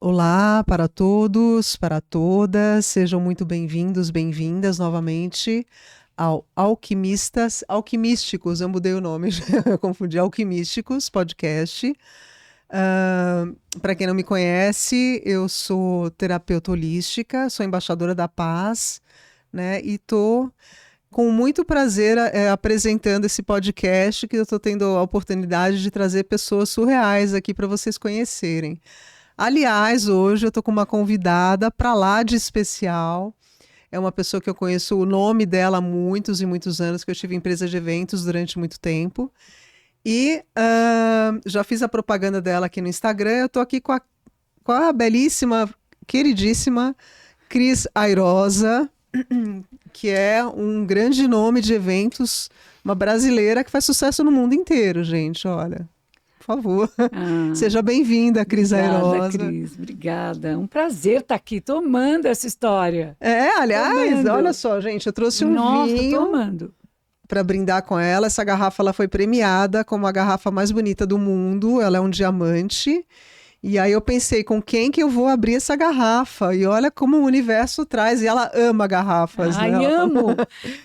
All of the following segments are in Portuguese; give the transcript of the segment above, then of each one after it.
Olá para todos, para todas, sejam muito bem-vindos, bem-vindas novamente ao Alquimísticos, eu mudei o nome, eu confundi, Alquimísticos podcast. Para quem não me conhece, eu sou terapeuta holística, sou embaixadora da paz, né? E tô com muito prazer apresentando esse podcast, que eu estou tendo a oportunidade de trazer pessoas surreais aqui para vocês conhecerem. Aliás, hoje eu estou com uma convidada para lá de especial. É uma pessoa que eu conheço o nome dela há muitos e muitos anos, que eu tive empresa de eventos durante muito tempo. E já fiz a propaganda dela aqui no Instagram. Eu estou aqui com a belíssima, queridíssima Cris Airosa, que é um grande nome de eventos, uma brasileira que faz sucesso no mundo inteiro, gente, olha. Por favor, seja bem-vinda, Cris Obrigada, Airosa. Cris, obrigada. Um prazer estar aqui tomando essa história. Aliás, olha só, gente, eu trouxe um vinho tomando. para brindar com ela. Essa garrafa ela foi premiada como a garrafa mais bonita do mundo. Ela é um diamante. E aí eu pensei, com quem que eu vou abrir essa garrafa? E olha como o universo traz. E ela ama garrafas, Ai, né? amo!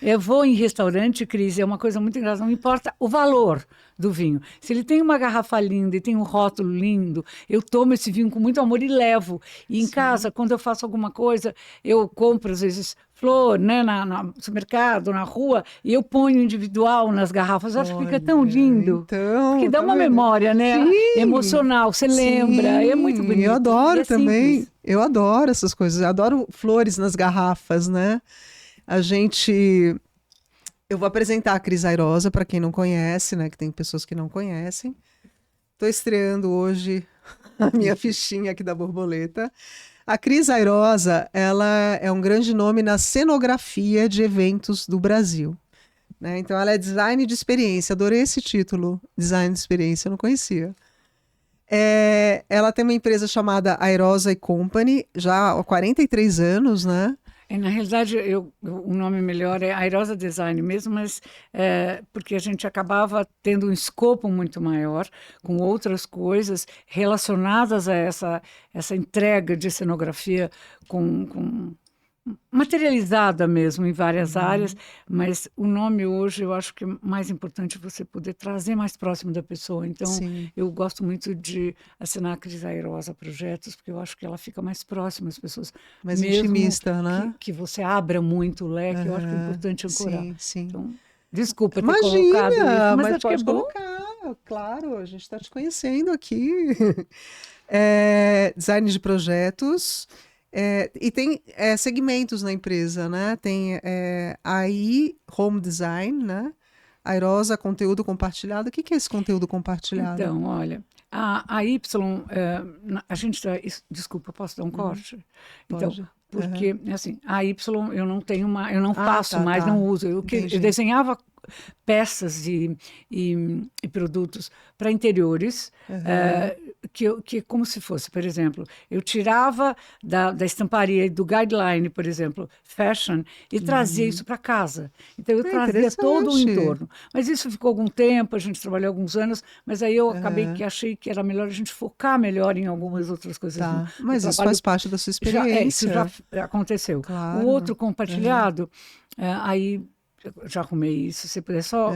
Eu vou em restaurante, Cris, é uma coisa muito engraçada. Não importa o valor do vinho. Se ele tem uma garrafa linda e tem um rótulo lindo, eu tomo esse vinho com muito amor e levo. E em casa, quando eu faço alguma coisa, eu compro, às vezes, flor, né, no supermercado, na rua, e eu ponho individual nas garrafas. Eu acho que fica tão lindo. Então, porque dá uma memória, né? Sim, emocional, você lembra. É muito bonito. Eu adoro também. Simples. Eu adoro essas coisas. Eu adoro flores nas garrafas, né? Eu vou apresentar a Cris Airosa para quem não conhece, né? Que tem pessoas que não conhecem. Estou estreando hoje a minha fichinha aqui da borboleta. A Cris Airosa, ela é um grande nome na cenografia de eventos do Brasil, né? Então, ela é design de experiência. Adorei esse título, design de experiência, eu não conhecia. Ela tem uma empresa chamada Airosa Company, já há 43 anos, né? Na realidade, o nome melhor é Airosa Design mesmo, mas porque a gente acabava tendo um escopo muito maior, com outras coisas relacionadas a essa entrega de cenografia com materializada mesmo em várias áreas, mas o nome hoje eu acho que é mais importante você poder trazer mais próximo da pessoa. Então, Sim. eu gosto muito de assinar a Cris Airosa Projetos, porque eu acho que ela fica mais próxima às pessoas. Mais mesmo intimista, né? que você abra muito o leque, eu acho que é importante ancorar. Sim, sim. Então, desculpa ter Imagina, colocado isso, mas acho que é pode bom. colocar, claro, a gente está te conhecendo aqui. Design de projetos, e tem segmentos na empresa, né? Tem AI Home Design, né? Airosa Conteúdo Compartilhado. O que que é esse conteúdo compartilhado? Então, olha, a Y, a gente desculpa, posso dar um corte? Então, Pode. porque assim, a Y eu não tenho eu não faço mais, tá. não uso. Eu Entendi. desenhava peças e produtos para interiores, que como se fosse, por exemplo, eu tirava da estamparia e do guideline, por exemplo, fashion, e trazia isso para casa. Então eu trazia todo o entorno. Mas isso ficou algum tempo, a gente trabalhou alguns anos, mas aí eu acabei que achei que era melhor a gente focar melhor em algumas outras coisas. Tá. Mas isso faz parte da sua Isso experiência. já aconteceu. Claro. O outro compartilhado, aí eu já arrumei isso, se puder só,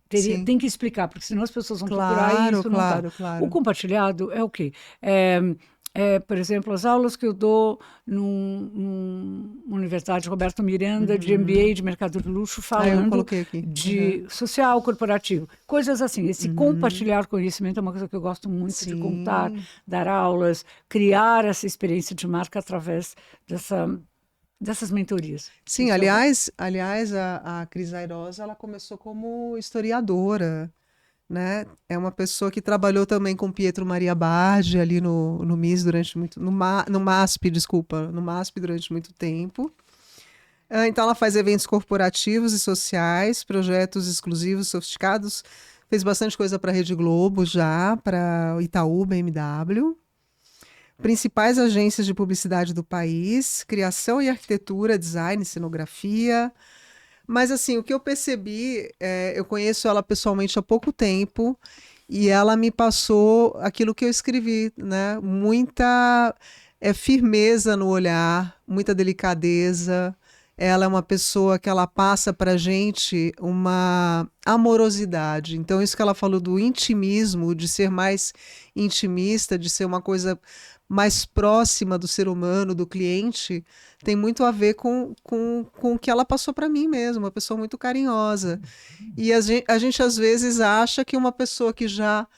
tem que explicar, porque senão as pessoas vão procurar isso. Claro. O compartilhado é o quê? Por exemplo, as aulas que eu dou numa Universidade Roberto Miranda, de MBA, de Mercado de Luxo, falando de social corporativo, coisas assim. Esse compartilhar conhecimento é uma coisa que eu gosto muito de contar, dar aulas, criar essa experiência de marca através dessas mentorias. Sim, aliás, a Cris Airosa, ela começou como historiadora, né? É uma pessoa que trabalhou também com Pietro Maria Bardi ali no MIS durante muito, no MASP, desculpa, no MASP durante muito tempo. Então ela faz eventos corporativos e sociais, projetos exclusivos, sofisticados, fez bastante coisa para a Rede Globo já, para o Itaú, BMW. Principais agências de publicidade do país, criação e arquitetura, design, cenografia. Mas assim, o que eu percebi, eu conheço ela pessoalmente há pouco tempo E ela me passou aquilo que eu escrevi, né? Muita firmeza no olhar, muita delicadeza. Ela é uma pessoa que ela passa para gente uma amorosidade. Então, isso que ela falou do intimismo, de ser mais intimista, de ser uma coisa mais próxima do ser humano, do cliente, tem muito a ver com o que ela passou para mim mesmo, uma pessoa muito carinhosa. E a gente às vezes acha que uma pessoa que já,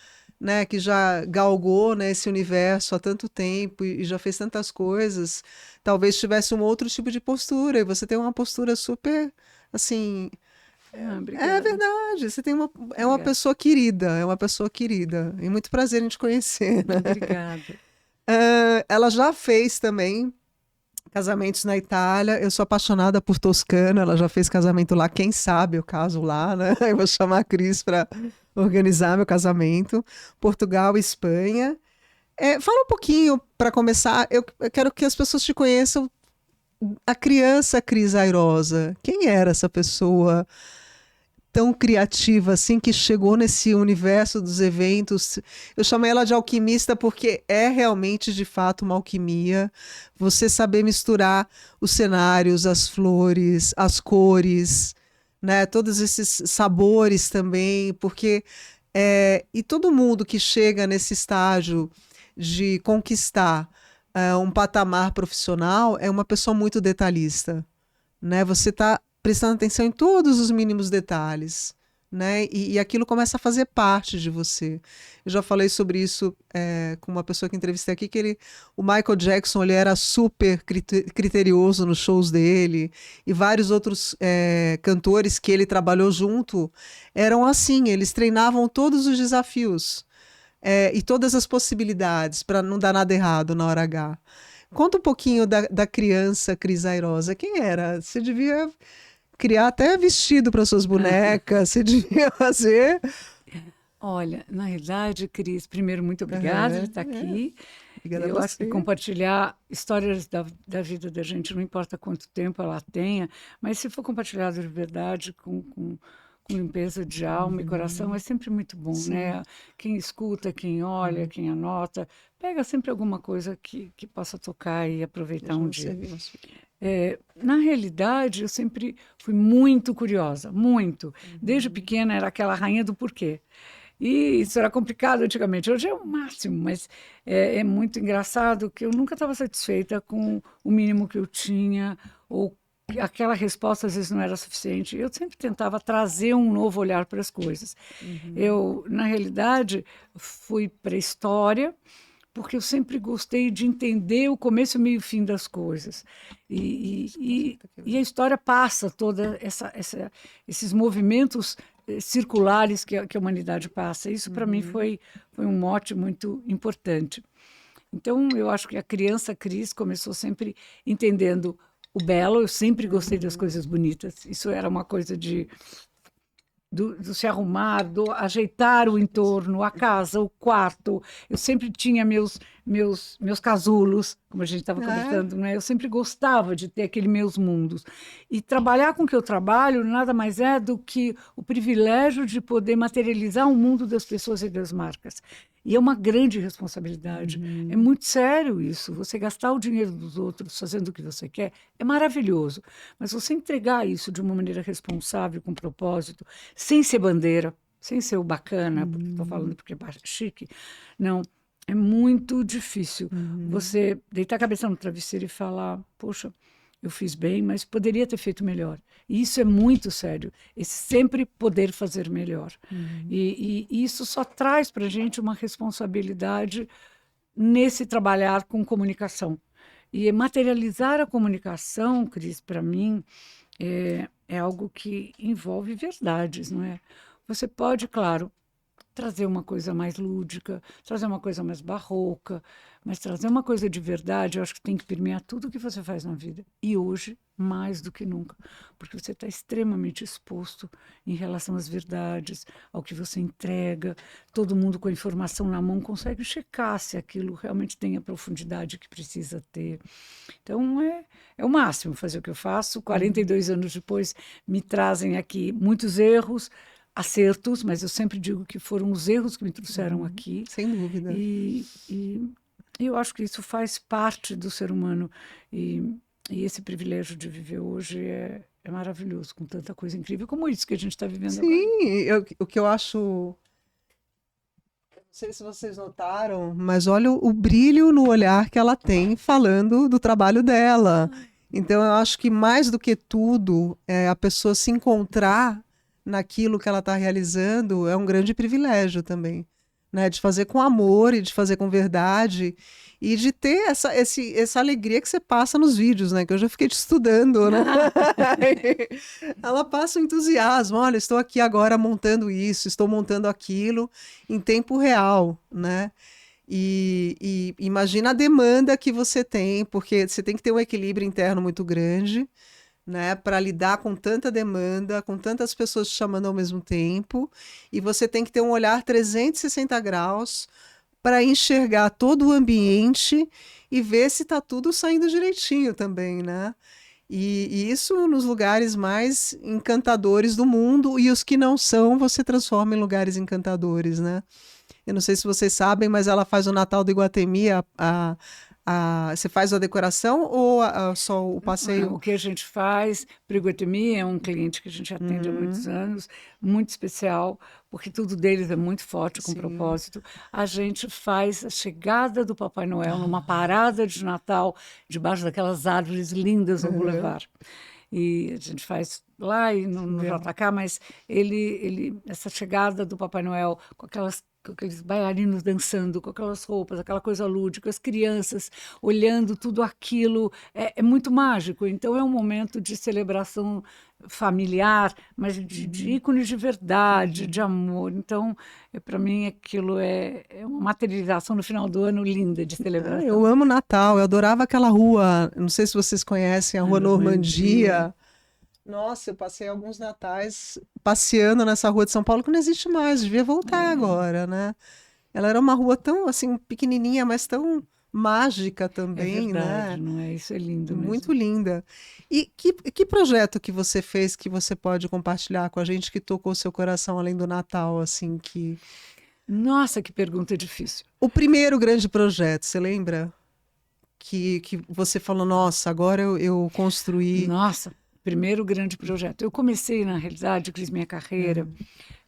né, que já galgou, né, esse universo há tanto tempo e já fez tantas coisas, talvez tivesse um outro tipo de postura. E você tem uma postura super, assim, é Obrigada. verdade. Você tem é uma Obrigada. pessoa querida, é uma pessoa querida. E muito prazer em te conhecer, né? Obrigada. Ela já fez também casamentos na Itália. Eu sou apaixonada por Toscana. Ela já fez casamento lá. Quem sabe eu caso lá, né? Eu vou chamar a Cris para organizar meu casamento. Portugal e Espanha. Fala um pouquinho para começar. Eu quero que as pessoas te conheçam. A criança Cris Airosa. Quem era essa pessoa tão criativa assim que chegou nesse universo dos eventos? Eu chamei ela de alquimista porque é realmente de fato uma alquimia. Você saber misturar os cenários, as flores, as cores, né? Todos esses sabores também, porque e todo mundo que chega nesse estágio de conquistar um patamar profissional é uma pessoa muito detalhista, né? Você está prestando atenção em todos os mínimos detalhes, né? E aquilo começa a fazer parte de você. Eu já falei sobre isso com uma pessoa que entrevistei aqui, o Michael Jackson, ele era super criterioso nos shows dele, e vários outros cantores que ele trabalhou junto eram assim, eles treinavam todos os desafios e todas as possibilidades para não dar nada errado na hora H. Conta um pouquinho da criança Cris Airosa. Quem era? Você devia criar até vestido para suas bonecas, você devia fazer. Olha, na realidade, Cris, primeiro, muito obrigada de estar aqui. Obrigada a Eu acho que você. compartilhar histórias da vida da gente, não importa quanto tempo ela tenha, mas se for compartilhado de verdade, com limpeza de alma e coração, é sempre muito bom, né? Quem escuta, quem olha, quem anota, pega sempre alguma coisa que possa tocar e aproveitar um dia. Na realidade, eu sempre fui muito curiosa, muito. Desde pequena era aquela rainha do porquê. E isso era complicado antigamente. Hoje é o máximo, mas é muito engraçado que eu nunca estava satisfeita com o mínimo que eu tinha, ou que aquela resposta às vezes não era suficiente. Eu sempre tentava trazer um novo olhar para as coisas. Eu, na realidade, fui para a história, porque eu sempre gostei de entender o começo, meio e fim das coisas. E a história passa toda esses movimentos circulares que a humanidade passa. Isso, para mim, foi um mote muito importante. Então, eu acho que a criança Cris começou sempre entendendo o belo. Eu sempre gostei das coisas bonitas. Isso era uma coisa do se arrumar, do ajeitar o entorno, a casa, o quarto. Eu sempre tinha meus casulos, como a gente estava conversando, né? Eu sempre gostava de ter aqueles meus mundos. E trabalhar com o que eu trabalho nada mais é do que o privilégio de poder materializar o mundo das pessoas e das marcas. E é uma grande responsabilidade. É muito sério isso. Você gastar o dinheiro dos outros fazendo o que você quer é maravilhoso. Mas você entregar isso de uma maneira responsável, com propósito, sem ser bandeira, sem ser o bacana, porque estou falando porque é chique, não. É muito difícil você deitar a cabeça no travesseiro e falar: poxa, eu fiz bem, mas poderia ter feito melhor. E isso é muito sério, esse sempre poder fazer melhor. E isso só traz para a gente uma responsabilidade nesse trabalhar com comunicação. E materializar a comunicação, Cris, para mim, é algo que envolve verdades, não é? Você pode, claro, trazer uma coisa mais lúdica, trazer uma coisa mais barroca, mas trazer uma coisa de verdade, eu acho que tem que permear tudo o que você faz na vida. E hoje, mais do que nunca, porque você está extremamente exposto em relação às verdades, ao que você entrega. Todo mundo com a informação na mão consegue checar se aquilo realmente tem a profundidade que precisa ter. Então, é o máximo fazer o que eu faço. 42 anos depois, me trazem aqui muitos erros, acertos, mas eu sempre digo que foram os erros que me trouxeram aqui. Sem dúvida. E eu acho que isso faz parte do ser humano. E esse privilégio de viver hoje é maravilhoso, com tanta coisa incrível como isso que a gente está vivendo agora. Sim, o que eu acho. Não sei se vocês notaram, mas olha o brilho no olhar que ela tem falando do trabalho dela. Então, eu acho que mais do que tudo, a pessoa se encontrar naquilo que ela está realizando é um grande privilégio também, né? De fazer com amor e de fazer com verdade e de ter essa alegria que você passa nos vídeos, né? Que eu já fiquei te estudando, né? Ela passa um entusiasmo. Olha, estou aqui agora montando isso, estou montando aquilo em tempo real, né? E imagina a demanda que você tem, porque você tem que ter um equilíbrio interno muito grande, né, para lidar com tanta demanda, com tantas pessoas te chamando ao mesmo tempo, e você tem que ter um olhar 360 graus para enxergar todo o ambiente e ver se está tudo saindo direitinho também, né? E isso nos lugares mais encantadores do mundo, e os que não são, você transforma em lugares encantadores, né? Eu não sei se vocês sabem, mas ela faz o Natal do Iguatemi. Você faz a decoração ou só o passeio? O que a gente faz para o Iguatemi é um cliente que a gente atende há muitos anos, muito especial, porque tudo deles é muito forte, com propósito. A gente faz a chegada do Papai Noel numa parada de Natal, debaixo daquelas árvores lindas no Boulevard. E a gente faz lá e no JK, mas essa chegada do Papai Noel com aqueles bailarinos dançando, com aquelas roupas, aquela coisa lúdica, as crianças olhando tudo aquilo, é muito mágico. Então é um momento de celebração familiar, mas de ícones de verdade, de amor. Então, para mim, aquilo é uma materialização no final do ano linda de celebração. Eu amo Natal, eu adorava aquela rua, não sei se vocês conhecem, a Rua Normandia. Nossa, eu passei alguns natais passeando nessa rua de São Paulo que não existe mais, devia voltar agora, né? Ela era uma rua tão, assim, pequenininha, mas tão mágica também, verdade, né? Não é? Isso é lindo mesmo. Muito linda. E que projeto que você fez que você pode compartilhar com a gente que tocou seu coração além do Natal, assim, que... Nossa, que pergunta difícil. O primeiro grande projeto, você lembra? Que você falou, nossa, agora eu construí... Nossa, primeiro grande projeto. Eu comecei, na realidade, fiz minha carreira.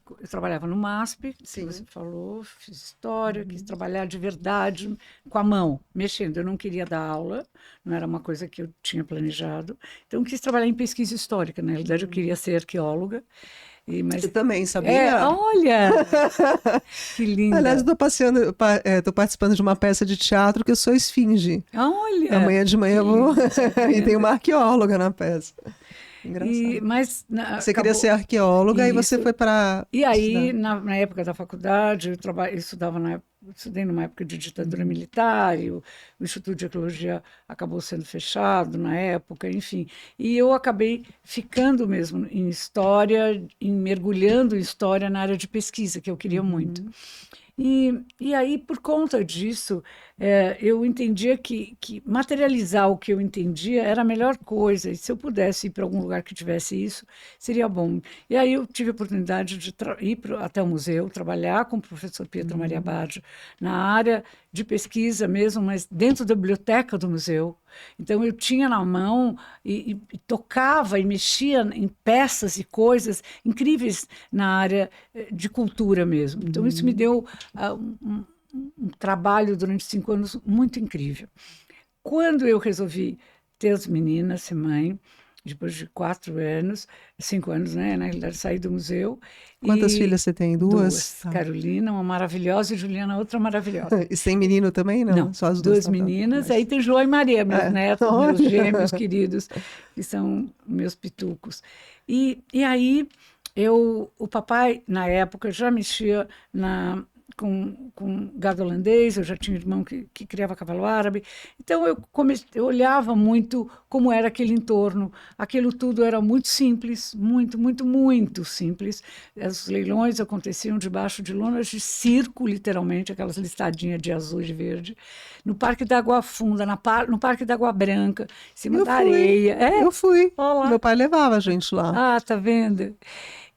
Eu trabalhava no MASP, que você falou, fiz história, quis trabalhar de verdade com a mão, mexendo. Eu não queria dar aula, não era uma coisa que eu tinha planejado. Então, eu quis trabalhar em pesquisa histórica. Na realidade, eu queria ser arqueóloga. Mas Eu também, sabia? Olha! Que linda! Aliás, estou participando de uma peça de teatro que eu sou esfinge. Olha! Amanhã de manhã eu vou... e tem uma arqueóloga na peça. Engraçado. Você queria ser arqueóloga e você foi para... E aí, na época da faculdade, eu estudei numa época de ditadura militar, e o Instituto de Arqueologia acabou sendo fechado na época, enfim. E eu acabei ficando mesmo em história, mergulhando em história na área de pesquisa, que eu queria muito. E aí, por conta disso, eu entendia que materializar o que eu entendia era a melhor coisa. E se eu pudesse ir para algum lugar que tivesse isso, seria bom. E aí eu tive a oportunidade de ir até o museu, trabalhar com o professor Pietro Maria Baggio na área de pesquisa mesmo, mas dentro da biblioteca do museu. Então, eu tinha na mão e tocava e mexia em peças e coisas incríveis na área de cultura mesmo. Então, isso me deu um trabalho durante 5 anos muito incrível. Quando eu resolvi ter as meninas, ser mãe, depois de 5 anos, né? Na realidade, saí do museu. Quantas filhas você tem? Duas? Carolina, uma maravilhosa, e Juliana, outra maravilhosa. E sem menino também, não? Não, só as duas meninas. Aí tem João e Maria, meus netos, meus gêmeos queridos, que são meus pitucos. E aí, o papai, na época, já mexia com gado holandês, eu já tinha um irmão que criava cavalo árabe. Então, eu olhava muito como era aquele entorno. Aquilo tudo era muito simples, muito, muito, muito simples. Os leilões aconteciam debaixo de lonas de circo, literalmente, aquelas listadinhas de azul e de verde, no Parque da Água Funda, no Parque da Água Branca, em cima da areia. Eu fui. Olá. Meu pai levava a gente lá. Ah, tá vendo?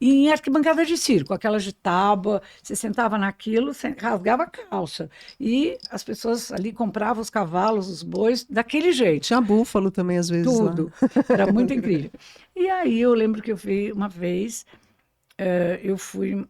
em arquibancada de circo, aquelas de tábua, você sentava naquilo, você rasgava a calça. E as pessoas ali compravam os cavalos, os bois, daquele jeito. Tinha búfalo também, às vezes, lá. Tudo. Era muito incrível. E aí eu lembro que eu fui uma vez, eu fui,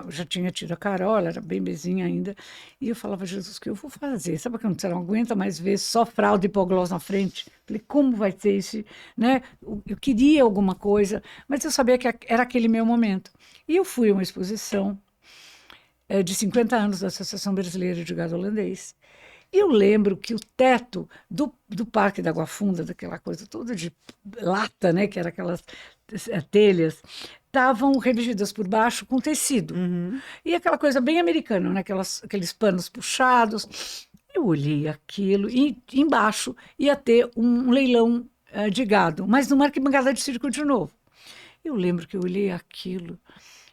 já tinha tido a Carol, ela era bem bezinha ainda, e eu falava, Jesus, o que eu vou fazer? Sabe quando você não aguenta mais ver só fralda e hipoglós na frente? Falei, como vai ser isso? Né? Eu queria alguma coisa, mas eu sabia que era aquele meu momento. E eu fui a uma exposição de 50 anos da Associação Brasileira de Gado Holandês. E eu lembro que o teto do Parque da Água Funda, daquela coisa toda de lata, né, que era aquelas telhas, estavam revigidas por baixo com tecido. E aquela coisa bem americana, né, aqueles panos puxados. Eu olhei aquilo e embaixo ia ter um leilão de gado, mas numa arquibancada de circo de novo. Eu lembro que eu olhei aquilo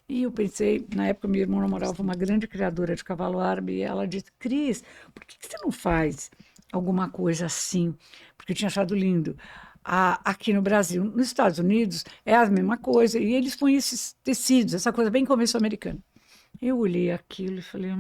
e eu pensei, na época minha irmã namorava uma grande criadora de cavalo árabe e ela disse, Cris, por que você não faz alguma coisa assim? Porque eu tinha achado lindo. Aqui no Brasil, nos Estados Unidos, é a mesma coisa e eles põem esses tecidos, essa coisa bem começo americana. Eu olhei aquilo e falei,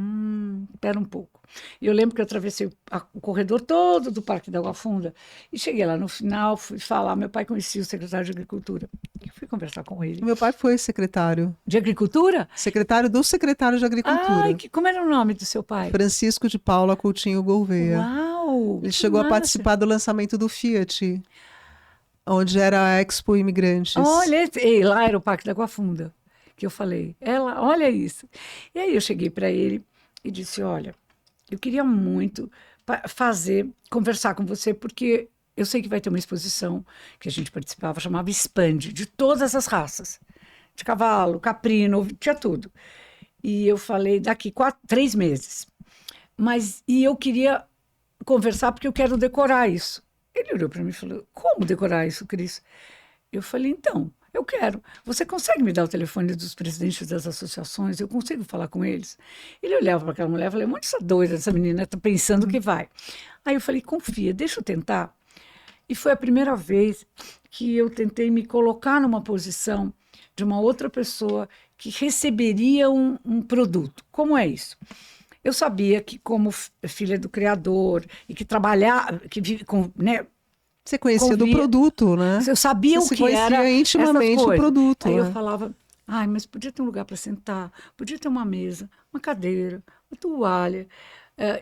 espera um pouco. E eu lembro que eu atravessei o corredor todo do Parque da Água Funda e cheguei lá no final, fui falar, meu pai conhecia o secretário de Agricultura. Eu fui conversar com ele. Meu pai foi secretário. De Agricultura? Secretário do secretário de Agricultura. Ai, como era o nome do seu pai? Francisco de Paula Coutinho Gouveia. Uau! Ele chegou a participar do lançamento do Fiat, onde era a Expo Imigrantes. Olha, e lá era o Parque da Água Funda, que eu falei. Olha isso. E aí eu cheguei para ele e disse, olha, eu queria muito conversar com você, porque eu sei que vai ter uma exposição que a gente participava, chamava Expande, de todas as raças. De cavalo, caprino, tinha tudo. E eu falei, daqui 3 meses. E eu queria conversar porque eu quero decorar isso. Ele olhou para mim e falou, como decorar isso, Cris? Eu falei, então, eu quero. Você consegue me dar o telefone dos presidentes das associações? Eu consigo falar com eles? Ele olhava para aquela mulher e falei, onde essa doida, essa menina está pensando que vai? Aí eu falei, confia, deixa eu tentar. E foi a primeira vez que eu tentei me colocar numa posição de uma outra pessoa que receberia um produto. Como é isso? Eu sabia que, como filha do criador e que trabalhava, que vive com, né? Você conhecia do produto, né? Eu sabia o que era. Você conhecia intimamente o produto. Aí eu falava, mas podia ter um lugar para sentar, podia ter uma mesa, uma cadeira, uma toalha.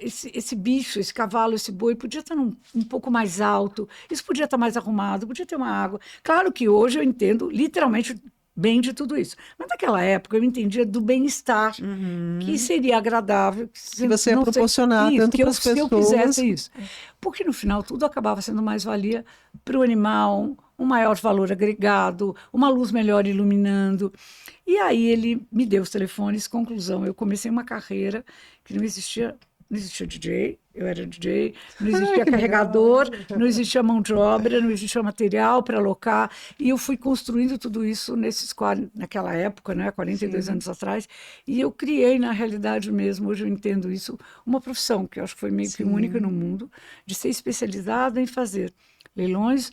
Esse bicho, esse cavalo, esse boi podia estar um pouco mais alto, isso podia estar mais arrumado, podia ter uma água. Claro que hoje eu entendo literalmente bem de tudo isso. Mas naquela época eu entendia do bem-estar, que seria agradável. Que você ia proporcionar tanto para as pessoas. Se eu quisesse isso. Porque no final tudo acabava sendo mais-valia para o animal, um maior valor agregado, uma luz melhor iluminando. E aí ele me deu os telefones, conclusão, eu comecei uma carreira que não existia DJ, eu era DJ, não existia carregador, não existia mão de obra, não existia material para alocar, e eu fui construindo tudo isso naquela época, né, 42 anos atrás, e eu criei, na realidade mesmo, hoje eu entendo isso, uma profissão, que eu acho que foi meio que única no mundo, de ser especializada em fazer leilões,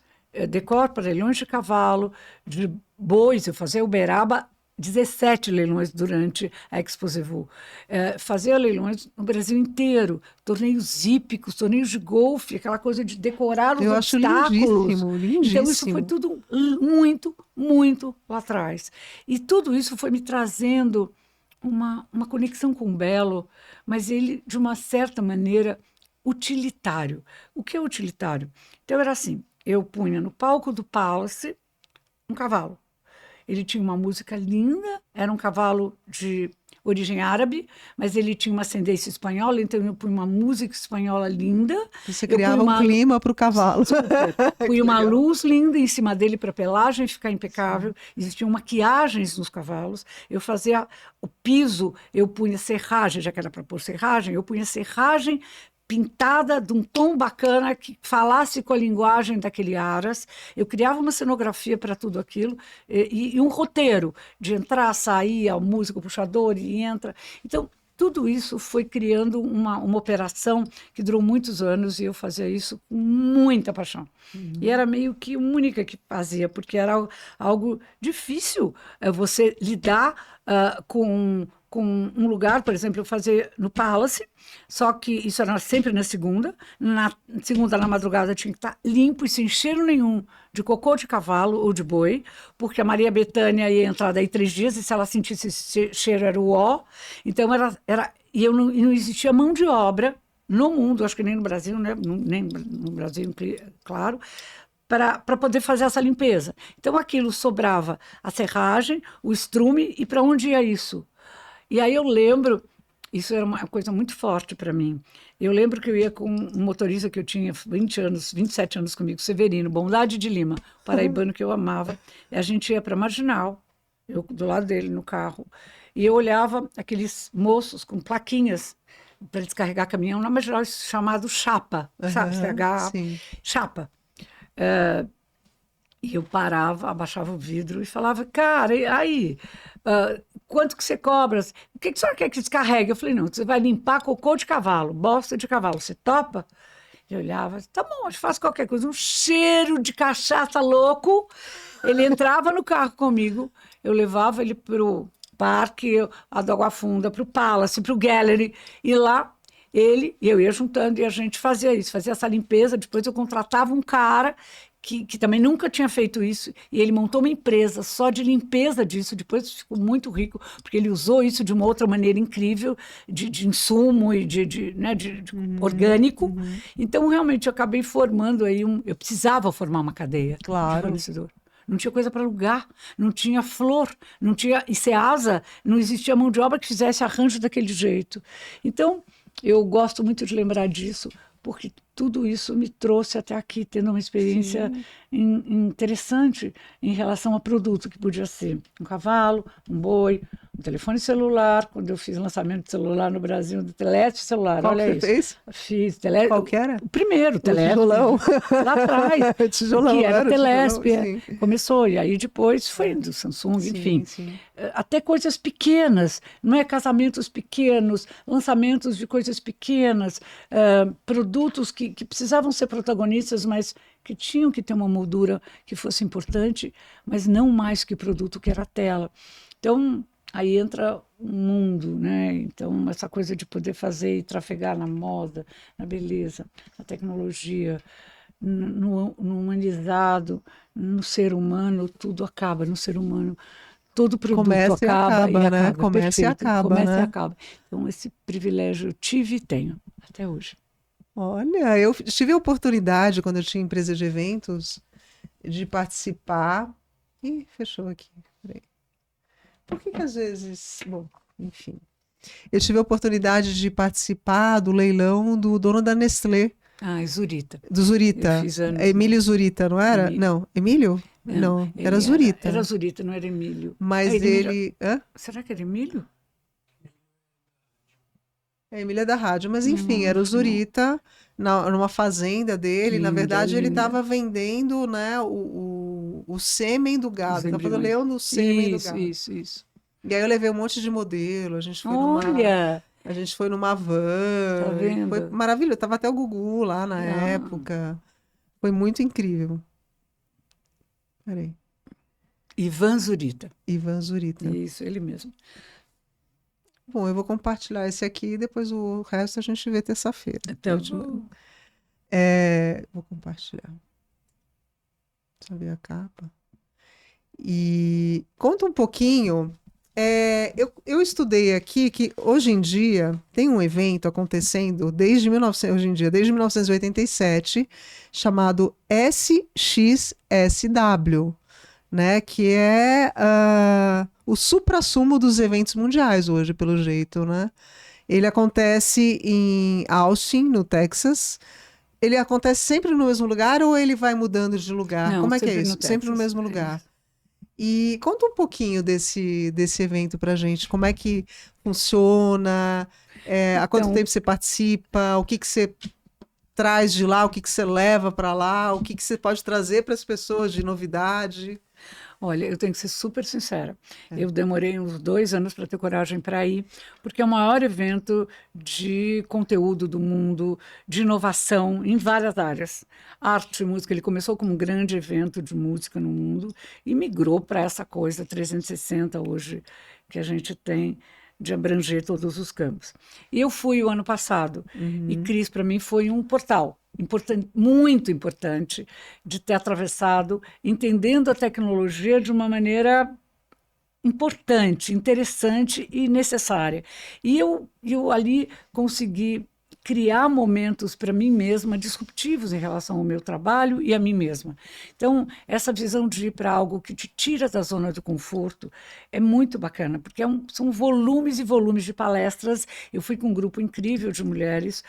decor para leilões de cavalo, de bois, eu fazia Uberaba, 17 leilões durante a Exposevu. Fazia leilões no Brasil inteiro, torneios hípicos, torneios de golfe, aquela coisa de decorar os obstáculos. Lindíssimo, lindíssimo. Então isso foi tudo muito, muito lá atrás. E tudo isso foi me trazendo uma conexão com o belo, mas ele, de uma certa maneira, utilitário. O que é utilitário? Então era assim, eu punha no palco do Palace um cavalo. Ele tinha uma música linda, era um cavalo de origem árabe, mas ele tinha uma ascendência espanhola, então eu punha uma música espanhola linda. Você criava um clima para o cavalo. Punha uma luz linda em cima dele para a pelagem ficar impecável. Existiam maquiagens nos cavalos. Eu fazia o piso, eu punha serragem, já que era para pôr serragem, eu punha serragem pintada de um tom bacana que falasse com a linguagem daquele aras. Eu criava uma cenografia para tudo aquilo e um roteiro de entrar, sair, a música, o puxador e entra. Então, tudo isso foi criando uma operação que durou muitos anos e eu fazia isso com muita paixão. E era meio que única que fazia, porque era algo difícil você lidar com um lugar, por exemplo, eu fazia no Palace, só que isso era sempre na segunda na madrugada tinha que estar limpo e sem cheiro nenhum de cocô de cavalo ou de boi, porque a Maria Bethânia ia entrar daí 3 dias e se ela sentisse esse cheiro era o ó. Então e não existia mão de obra no mundo, acho que nem no Brasil, né? Nem no Brasil, claro, para poder fazer essa limpeza. Então aquilo sobrava a serragem, o estrume e para onde ia isso? E aí eu lembro, isso era uma coisa muito forte para mim. Eu lembro que eu ia com um motorista que eu tinha 27 anos comigo, Severino, Bondade de Lima, paraibano que eu amava. E a gente ia para Marginal, eu do lado dele no carro, e eu olhava aqueles moços com plaquinhas para descarregar caminhão na Marginal, chamado chapa, sabe? Sim. Chapa. E eu parava, abaixava o vidro e falava, cara, e aí, quanto que você cobra? O que a senhora quer que descarregue? Eu falei, não, você vai limpar cocô de cavalo, bosta de cavalo, você topa? Eu olhava, tá bom, eu faço qualquer coisa. Um cheiro de cachaça louco. Ele entrava no carro comigo, eu levava ele pro parque, a do Água Funda, pro Palace, pro Gallery, e lá eu ia juntando e a gente fazia isso, fazia essa limpeza. Depois eu contratava um cara que também nunca tinha feito isso, e ele montou uma empresa só de limpeza disso. Depois ficou muito rico, porque ele usou isso de uma outra maneira incrível, de insumo e de orgânico. Então, realmente, eu acabei formando aí eu precisava formar uma cadeia de fornecedor. Não tinha coisa para alugar, não tinha flor, não tinha ICEASA, não existia mão de obra que fizesse arranjo daquele jeito. Então, eu gosto muito de lembrar disso, porque tudo isso me trouxe até aqui, tendo uma experiência interessante em relação ao produto que podia ser um cavalo, um boi, um telefone celular. Quando eu fiz lançamento de celular no Brasil, do Telesp celular, Qual olha que isso. Fez? Fiz Qual que era? O primeiro, Telesp. Tijolão. Lá atrás. Tijolão, que era Telesp. Começou, e aí depois foi do Samsung, enfim. Sim. Até coisas pequenas, não é? Casamentos pequenos, lançamentos de coisas pequenas, produtos que precisavam ser protagonistas, mas que tinham que ter uma moldura que fosse importante, mas não mais que produto, que era a tela. Então, aí entra um mundo, né? Então, essa coisa de poder fazer e trafegar na moda, na beleza, na tecnologia, no humanizado, no ser humano, tudo acaba no ser humano. Todo produto Começa e acaba, né? Começa e acaba, começa né? e acaba. Então, esse privilégio eu tive e tenho até hoje. Olha, eu tive a oportunidade, quando eu tinha empresa de eventos, de participar. Ih, fechou aqui. Peraí. Por que às vezes. Bom, enfim. Eu tive a oportunidade de participar do leilão do dono da Nestlé. Zurita. Do Zurita. Emílio Zurita, não era? Não. Emílio? Não, era Zurita. Era Zurita, não era Emílio. Mas ele. Hã? Será que era Emílio? Emília da rádio, mas enfim, era o Zurita numa fazenda dele. Na verdade, ele estava vendendo, né, o sêmen do gado. Estava fazendo leão no sêmen do gado. Isso. E aí eu levei um monte de modelo. A gente foi numa van. Tá vendo? Foi maravilhoso. Tava até o Gugu lá na época. Foi muito incrível. Peraí. Ivan Zurita. Ivan Zurita. Isso, ele mesmo. Bom, eu vou compartilhar esse aqui e depois o resto a gente vê terça-feira. Então, vou compartilhar. Deixa eu ver a capa. E conta um pouquinho. Eu estudei aqui que hoje em dia tem um evento acontecendo desde 1987, chamado SXSW, né, que é o suprassumo dos eventos mundiais hoje, pelo jeito, né? Ele acontece em Austin, no Texas. Ele acontece sempre no mesmo lugar ou ele vai mudando de lugar? Não, como é que é sempre isso? no Sempre no Texas, mesmo lugar. E conta um pouquinho desse evento pra gente. Como é que funciona? Há quanto tempo você participa? O que você traz de lá? O que você leva para lá? O que você pode trazer para as pessoas de novidade? Olha, eu tenho que ser super sincera. Eu demorei uns 2 anos para ter coragem para ir, porque é o maior evento de conteúdo do mundo, de inovação em várias áreas. Arte e música, ele começou como um grande evento de música no mundo e migrou para essa coisa 360 hoje que a gente tem de abranger todos os campos. E eu fui o ano passado, e Cris, para mim, foi um portal importante, muito importante, de ter atravessado, entendendo a tecnologia de uma maneira importante, interessante e necessária. E eu ali consegui criar momentos para mim mesma disruptivos em relação ao meu trabalho e a mim mesma. Então, essa visão de ir para algo que te tira da zona do conforto é muito bacana, porque são volumes e volumes de palestras. Eu fui com um grupo incrível de mulheres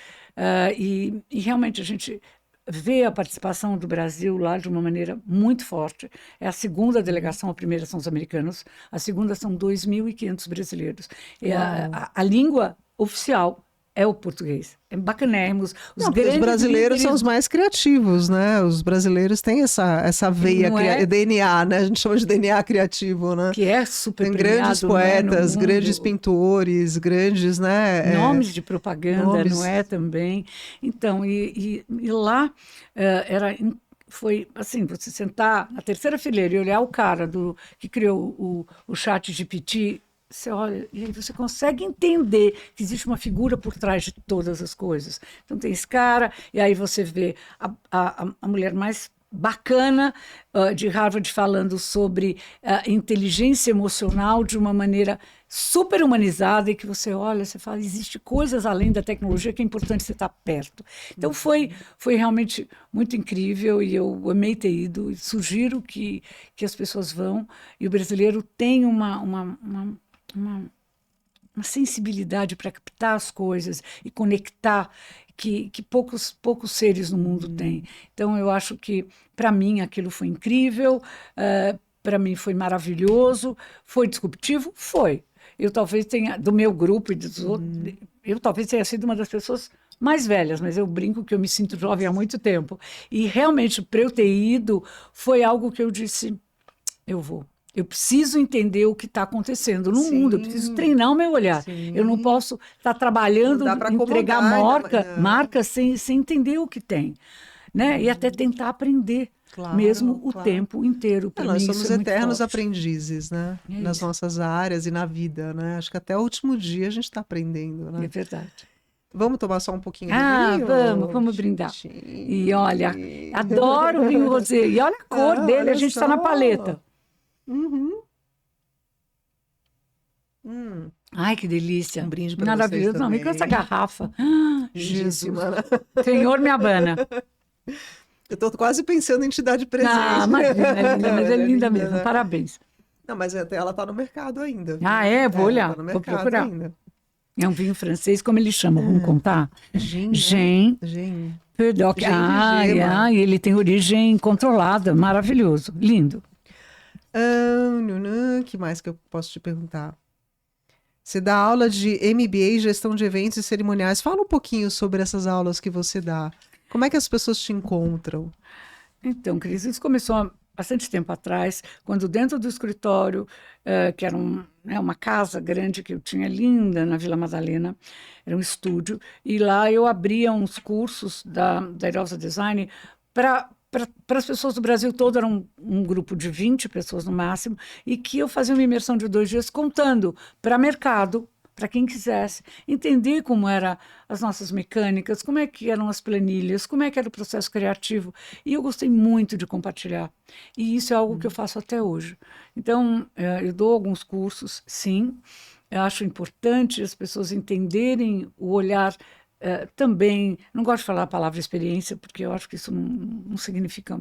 e realmente a gente vê a participação do Brasil lá de uma maneira muito forte. É a segunda delegação, a primeira são os americanos, a segunda são 2.500 brasileiros. E a língua oficial é o português. É bacanérrimos. Não, porque os brasileiros são os mais criativos, né? Os brasileiros têm essa veia, DNA, né? A gente chama de DNA criativo, né? Que é super Tem grandes poetas, grandes pintores, grandes, né? Nomes de propaganda, não é também? Então, e lá foi assim, você sentar na terceira fileira e olhar o cara que criou o ChatGPT. Você olha e aí você consegue entender que existe uma figura por trás de todas as coisas. Então tem esse cara, e aí você vê a mulher mais bacana de Harvard falando sobre inteligência emocional de uma maneira super humanizada, e que você olha, você fala, existe coisas além da tecnologia que é importante você estar perto. Então foi realmente muito incrível e eu amei ter ido, e sugiro que as pessoas vão, e o brasileiro tem uma sensibilidade para captar as coisas e conectar que poucos seres no mundo têm. Então, eu acho que, para mim, aquilo foi incrível, para mim foi maravilhoso, foi disruptivo? Foi. Eu talvez tenha, do meu grupo e dos outros, eu talvez tenha sido uma das pessoas mais velhas, mas eu brinco que eu me sinto jovem há muito tempo. E, realmente, para eu ter ido, foi algo que eu disse, eu vou. Eu preciso entender o que está acontecendo no mundo, eu preciso treinar o meu olhar. Sim. Eu não posso estar trabalhando, entregar marca sem entender o que tem. Né? E até tentar aprender, mesmo o tempo inteiro. Nós somos eternos aprendizes, né? Nas nossas áreas e na vida. Né? Acho que até o último dia a gente está aprendendo. Né? É verdade. Vamos tomar só um pouquinho de vinho? Vamos brindar. E olha, adoro o vinho rosé. E olha a cor dele, a gente está na paleta. Ai, que delícia. Um brinde para maravilhoso. Não, me com essa garrafa. Jesus. Senhor, me abana. Eu estou quase pensando em te dar de presente. Imagina, é linda, mas é linda mesmo. Né? Parabéns. Não, mas ela está no mercado ainda. Viu? Vou olhar. Tá no vou procurar. Ainda. É um vinho francês, como ele chama? Vamos contar? Jean. Perdoc. Ele tem origem controlada. Maravilhoso. Lindo. Que mais que eu posso te perguntar? Você dá aula de MBA, gestão de eventos e cerimoniais. Fala um pouquinho sobre essas aulas que você dá. Como é que as pessoas te encontram? Então, Cris, isso começou há bastante tempo atrás, quando dentro do escritório, que era uma casa grande que eu tinha, linda, na Vila Madalena, era um estúdio, e lá eu abria uns cursos da Erosa Design para as pessoas do Brasil todo, era um grupo de 20 pessoas no máximo, e que eu fazia uma imersão de 2 dias contando para mercado, para quem quisesse, entender como eram as nossas mecânicas, como é que eram as planilhas, como é que era o processo criativo. E eu gostei muito de compartilhar. E isso é algo que eu faço até hoje. Então, eu dou alguns cursos, sim. Eu acho importante as pessoas entenderem o olhar também, não gosto de falar a palavra experiência, porque eu acho que isso não significa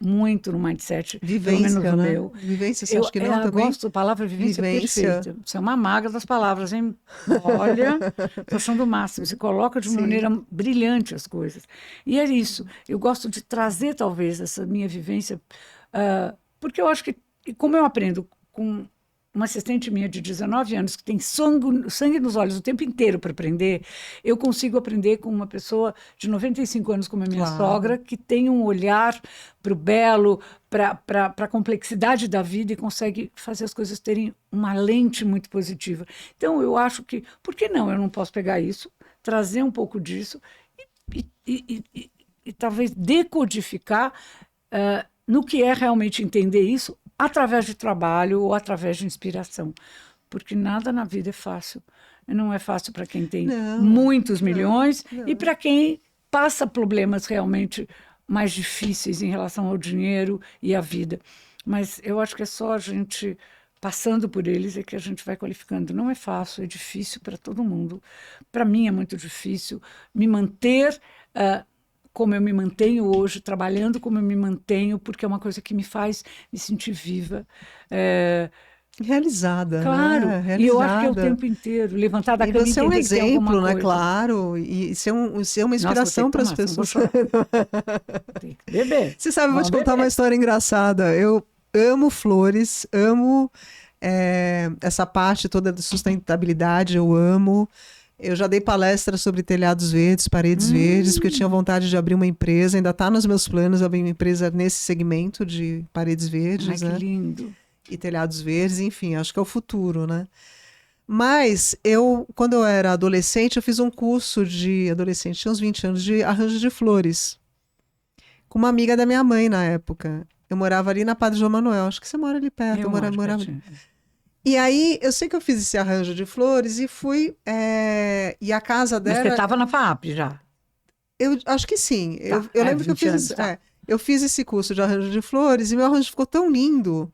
muito no mindset, vivência, pelo menos no né? meu. Vivência, você acha que não eu também? gosto da palavra vivência perfeita. Você é uma maga das palavras, hein? Olha, estou achando o máximo. Você coloca de uma maneira brilhante as coisas. E é isso. Eu gosto de trazer, talvez, essa minha vivência, porque eu acho que, como eu aprendo com uma assistente minha de 19 anos, que tem sangue nos olhos o tempo inteiro para aprender, eu consigo aprender com uma pessoa de 95 anos, como a minha sogra, que tem um olhar para o belo, para a complexidade da vida e consegue fazer as coisas terem uma lente muito positiva. Então, eu acho que, por que não? Eu não posso pegar isso, trazer um pouco disso e talvez decodificar no que é realmente entender isso através de trabalho ou através de inspiração. Porque nada na vida é fácil. Não é fácil para quem tem muitos milhões e para quem passa problemas realmente mais difíceis em relação ao dinheiro e à vida. Mas eu acho que é só a gente passando por eles é que a gente vai qualificando. Não é fácil, é difícil para todo mundo. Para mim é muito difícil me manter como eu me mantenho hoje, trabalhando como eu me mantenho, porque é uma coisa que me faz me sentir viva. Realizada, claro, né? Realizada. E eu acho que é o tempo inteiro, levantar da cama e você é um entender que tem alguma exemplo, né? coisa. Claro, e ser uma inspiração para as pessoas. Tem que beber. Você sabe, eu vou te contar uma história engraçada. Eu amo flores, amo essa parte toda da sustentabilidade, eu amo. Eu já dei palestra sobre telhados verdes, paredes verdes, porque eu tinha vontade de abrir uma empresa, ainda está nos meus planos abrir uma empresa nesse segmento de paredes verdes. Ai, que lindo. E telhados verdes, enfim, acho que é o futuro, né? Mas quando eu era adolescente, eu fiz um curso de adolescente, tinha uns 20 anos, de arranjo de flores, com uma amiga da minha mãe na época. Eu morava ali na Padre João Manuel, acho que você mora ali perto. Eu morava ali. E aí, eu sei que eu fiz esse arranjo de flores e fui, e a casa dela... Mas você estava na FAAP já? Eu acho que sim. Eu lembro que eu fiz, eu fiz esse curso de arranjo de flores e meu arranjo ficou tão lindo.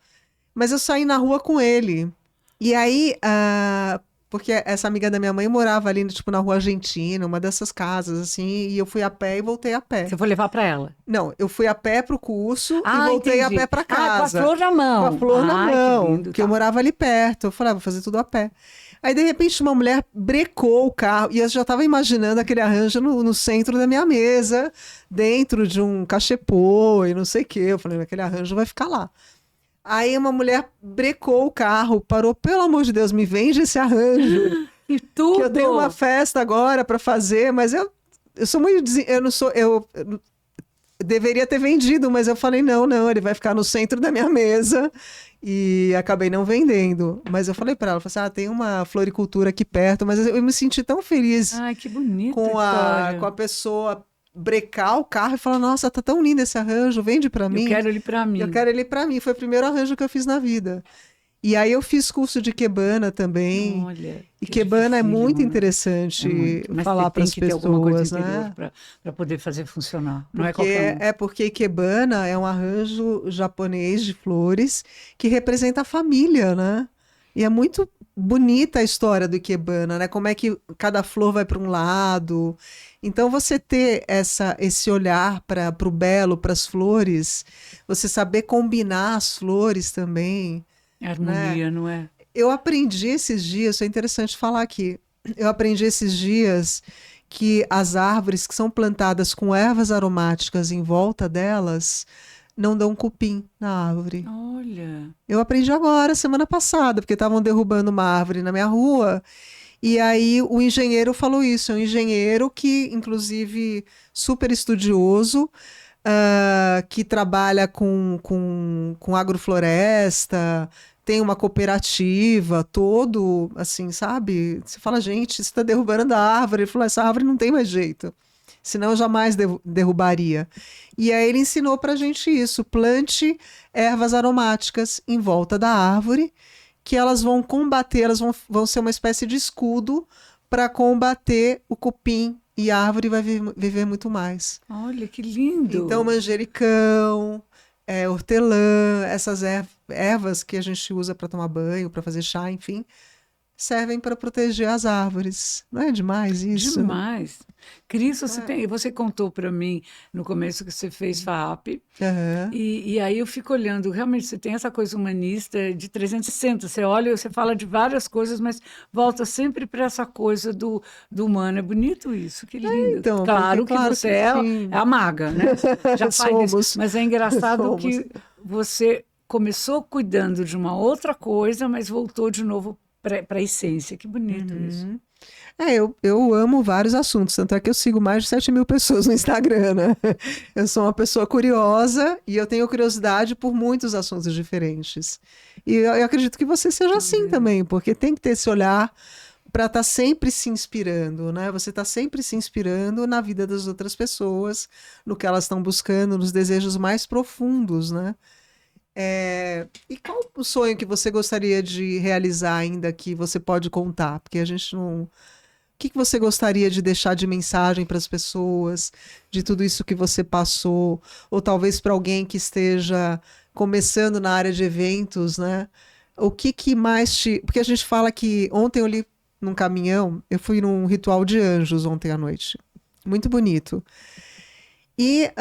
Mas eu saí na rua com ele. E aí, porque essa amiga da minha mãe morava ali, tipo, na Rua Argentina, uma dessas casas, assim, e eu fui a pé e voltei a pé. Você foi levar para ela? Não, eu fui a pé pro curso e voltei a pé para casa. Com a flor na mão. Com a flor na mão, que lindo, que eu morava ali perto. Eu falei, vou fazer tudo a pé. Aí, de repente, uma mulher brecou o carro, e eu já estava imaginando aquele arranjo no centro da minha mesa, dentro de um cachepô e não sei o quê. Eu falei, aquele arranjo vai ficar lá. Aí uma mulher brecou o carro, parou, pelo amor de Deus, me vende esse arranjo. E tudo! Que eu tenho uma festa agora para fazer, mas eu sou muito... Eu não sou... Eu deveria ter vendido, mas eu falei, não, ele vai ficar no centro da minha mesa. E acabei não vendendo. Mas eu falei para ela, tem uma floricultura aqui perto, mas eu me senti tão feliz. Ai, que bonito com a pessoa brecar o carro e falar, nossa, tá tão lindo esse arranjo, vende para mim. Eu quero ele para mim. Eu quero ele para mim. Foi o primeiro arranjo que eu fiz na vida. E aí eu fiz curso de Ikebana também. Olha, Ikebana é muito interessante falar para as pessoas, né? Para poder fazer funcionar. Não porque, é qualquer um. Porque Ikebana é um arranjo japonês de flores que representa a família, né? E é muito bonita a história do Ikebana, né? Como é que cada flor vai para um lado. Então, você ter esse olhar para o belo, para as flores, você saber combinar as flores também. Harmonia, né? Não é? Eu aprendi esses dias, isso é interessante falar aqui, eu aprendi esses dias que as árvores que são plantadas com ervas aromáticas em volta delas não dão cupim na árvore. Olha! Eu aprendi agora, semana passada, porque estavam derrubando uma árvore na minha rua. E aí o engenheiro falou isso, é um engenheiro que, inclusive, super estudioso, que trabalha com agrofloresta, tem uma cooperativa, todo, assim, sabe? Você fala, gente, você está derrubando a árvore. Ele falou, essa árvore não tem mais jeito, senão eu jamais derrubaria. E aí ele ensinou pra gente isso, plante ervas aromáticas em volta da árvore, que elas vão combater, elas vão ser uma espécie de escudo para combater o cupim e a árvore vai viver muito mais. Olha, que lindo! Então, manjericão, hortelã, essas ervas que a gente usa para tomar banho, para fazer chá, enfim, servem para proteger as árvores. Não é demais isso? Demais. Cris, você contou para mim no começo que você fez FAAP, e aí eu fico olhando, realmente você tem essa coisa humanista de 360, você olha, você fala de várias coisas, mas volta sempre para essa coisa do humano. É bonito isso, que lindo. Então, claro que você é a maga, né? Já faz isso. Mas é engraçado que você começou cuidando de uma outra coisa, mas voltou de novo para a essência. Que bonito isso. Eu amo vários assuntos, tanto é que eu sigo mais de 7.000 pessoas no Instagram, né? Eu sou uma pessoa curiosa e eu tenho curiosidade por muitos assuntos diferentes. E eu acredito que você seja assim também, porque tem que ter esse olhar para estar sempre se inspirando, né? Você está sempre se inspirando na vida das outras pessoas, no que elas estão buscando, nos desejos mais profundos, né? E qual o sonho que você gostaria de realizar ainda que você pode contar? Porque a gente não. O que você gostaria de deixar de mensagem para as pessoas, de tudo isso que você passou? Ou talvez para alguém que esteja começando na área de eventos, né? O que mais te. Porque a gente fala que. Ontem eu li num caminhão, eu fui num ritual de anjos ontem à noite. Muito bonito. E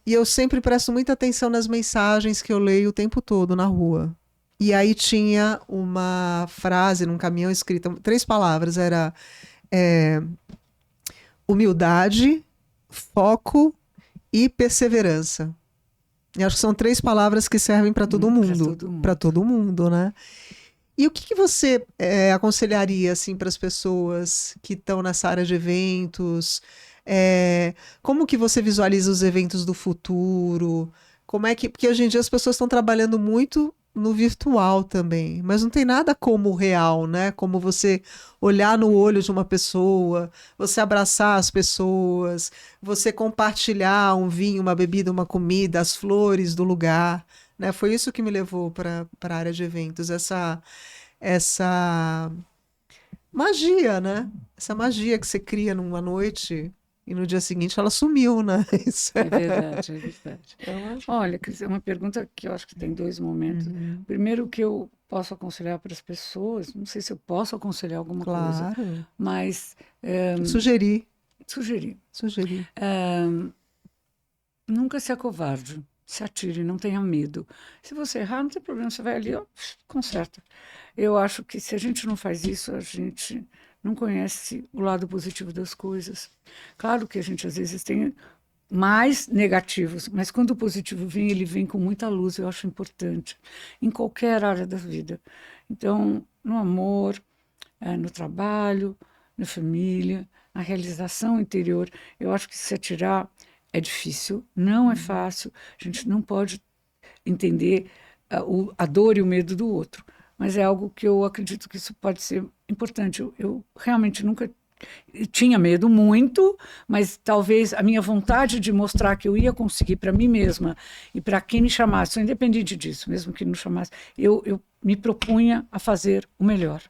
eu sempre presto muita atenção nas mensagens que eu leio o tempo todo na rua. E aí tinha uma frase num caminhão escrita, 3 palavras, era é, humildade, foco e perseverança. E acho que são 3 palavras que servem para todo mundo, para todo mundo, né? E o que você aconselharia assim para as pessoas que estão nessa área de eventos? Como que você visualiza os eventos do futuro? Como é que, porque hoje em dia as pessoas estão trabalhando muito no virtual também, mas não tem nada como o real, né? Como você olhar no olho de uma pessoa, você abraçar as pessoas, você compartilhar um vinho, uma bebida, uma comida, as flores do lugar, né? Foi isso que me levou para a área de eventos, essa magia, né? Essa magia que você cria numa noite e no dia seguinte ela sumiu, né? É verdade, é verdade. Olha, Cris, é uma pergunta que eu acho que tem 2 momentos. Primeiro, o que eu posso aconselhar para as pessoas, não sei se eu posso aconselhar alguma coisa, Claro. mas Sugerir. nunca se acovarde, se atire, não tenha medo. Se você errar, não tem problema, você vai ali, ó, conserta. Eu acho que se a gente não faz isso, a gente não conhece o lado positivo das coisas. Claro que a gente às vezes tem mais negativos, mas quando o positivo vem, ele vem com muita luz, eu acho importante, em qualquer área da vida. Então, no amor, no trabalho, na família, na realização interior, eu acho que se atirar é difícil, não é fácil, a gente não pode entender a dor e o medo do outro, mas é algo que eu acredito que isso pode ser importante. Eu realmente nunca tinha medo muito, mas talvez a minha vontade de mostrar que eu ia conseguir para mim mesma e para quem me chamasse, independente disso, mesmo que não chamasse, eu me propunha a fazer o melhor.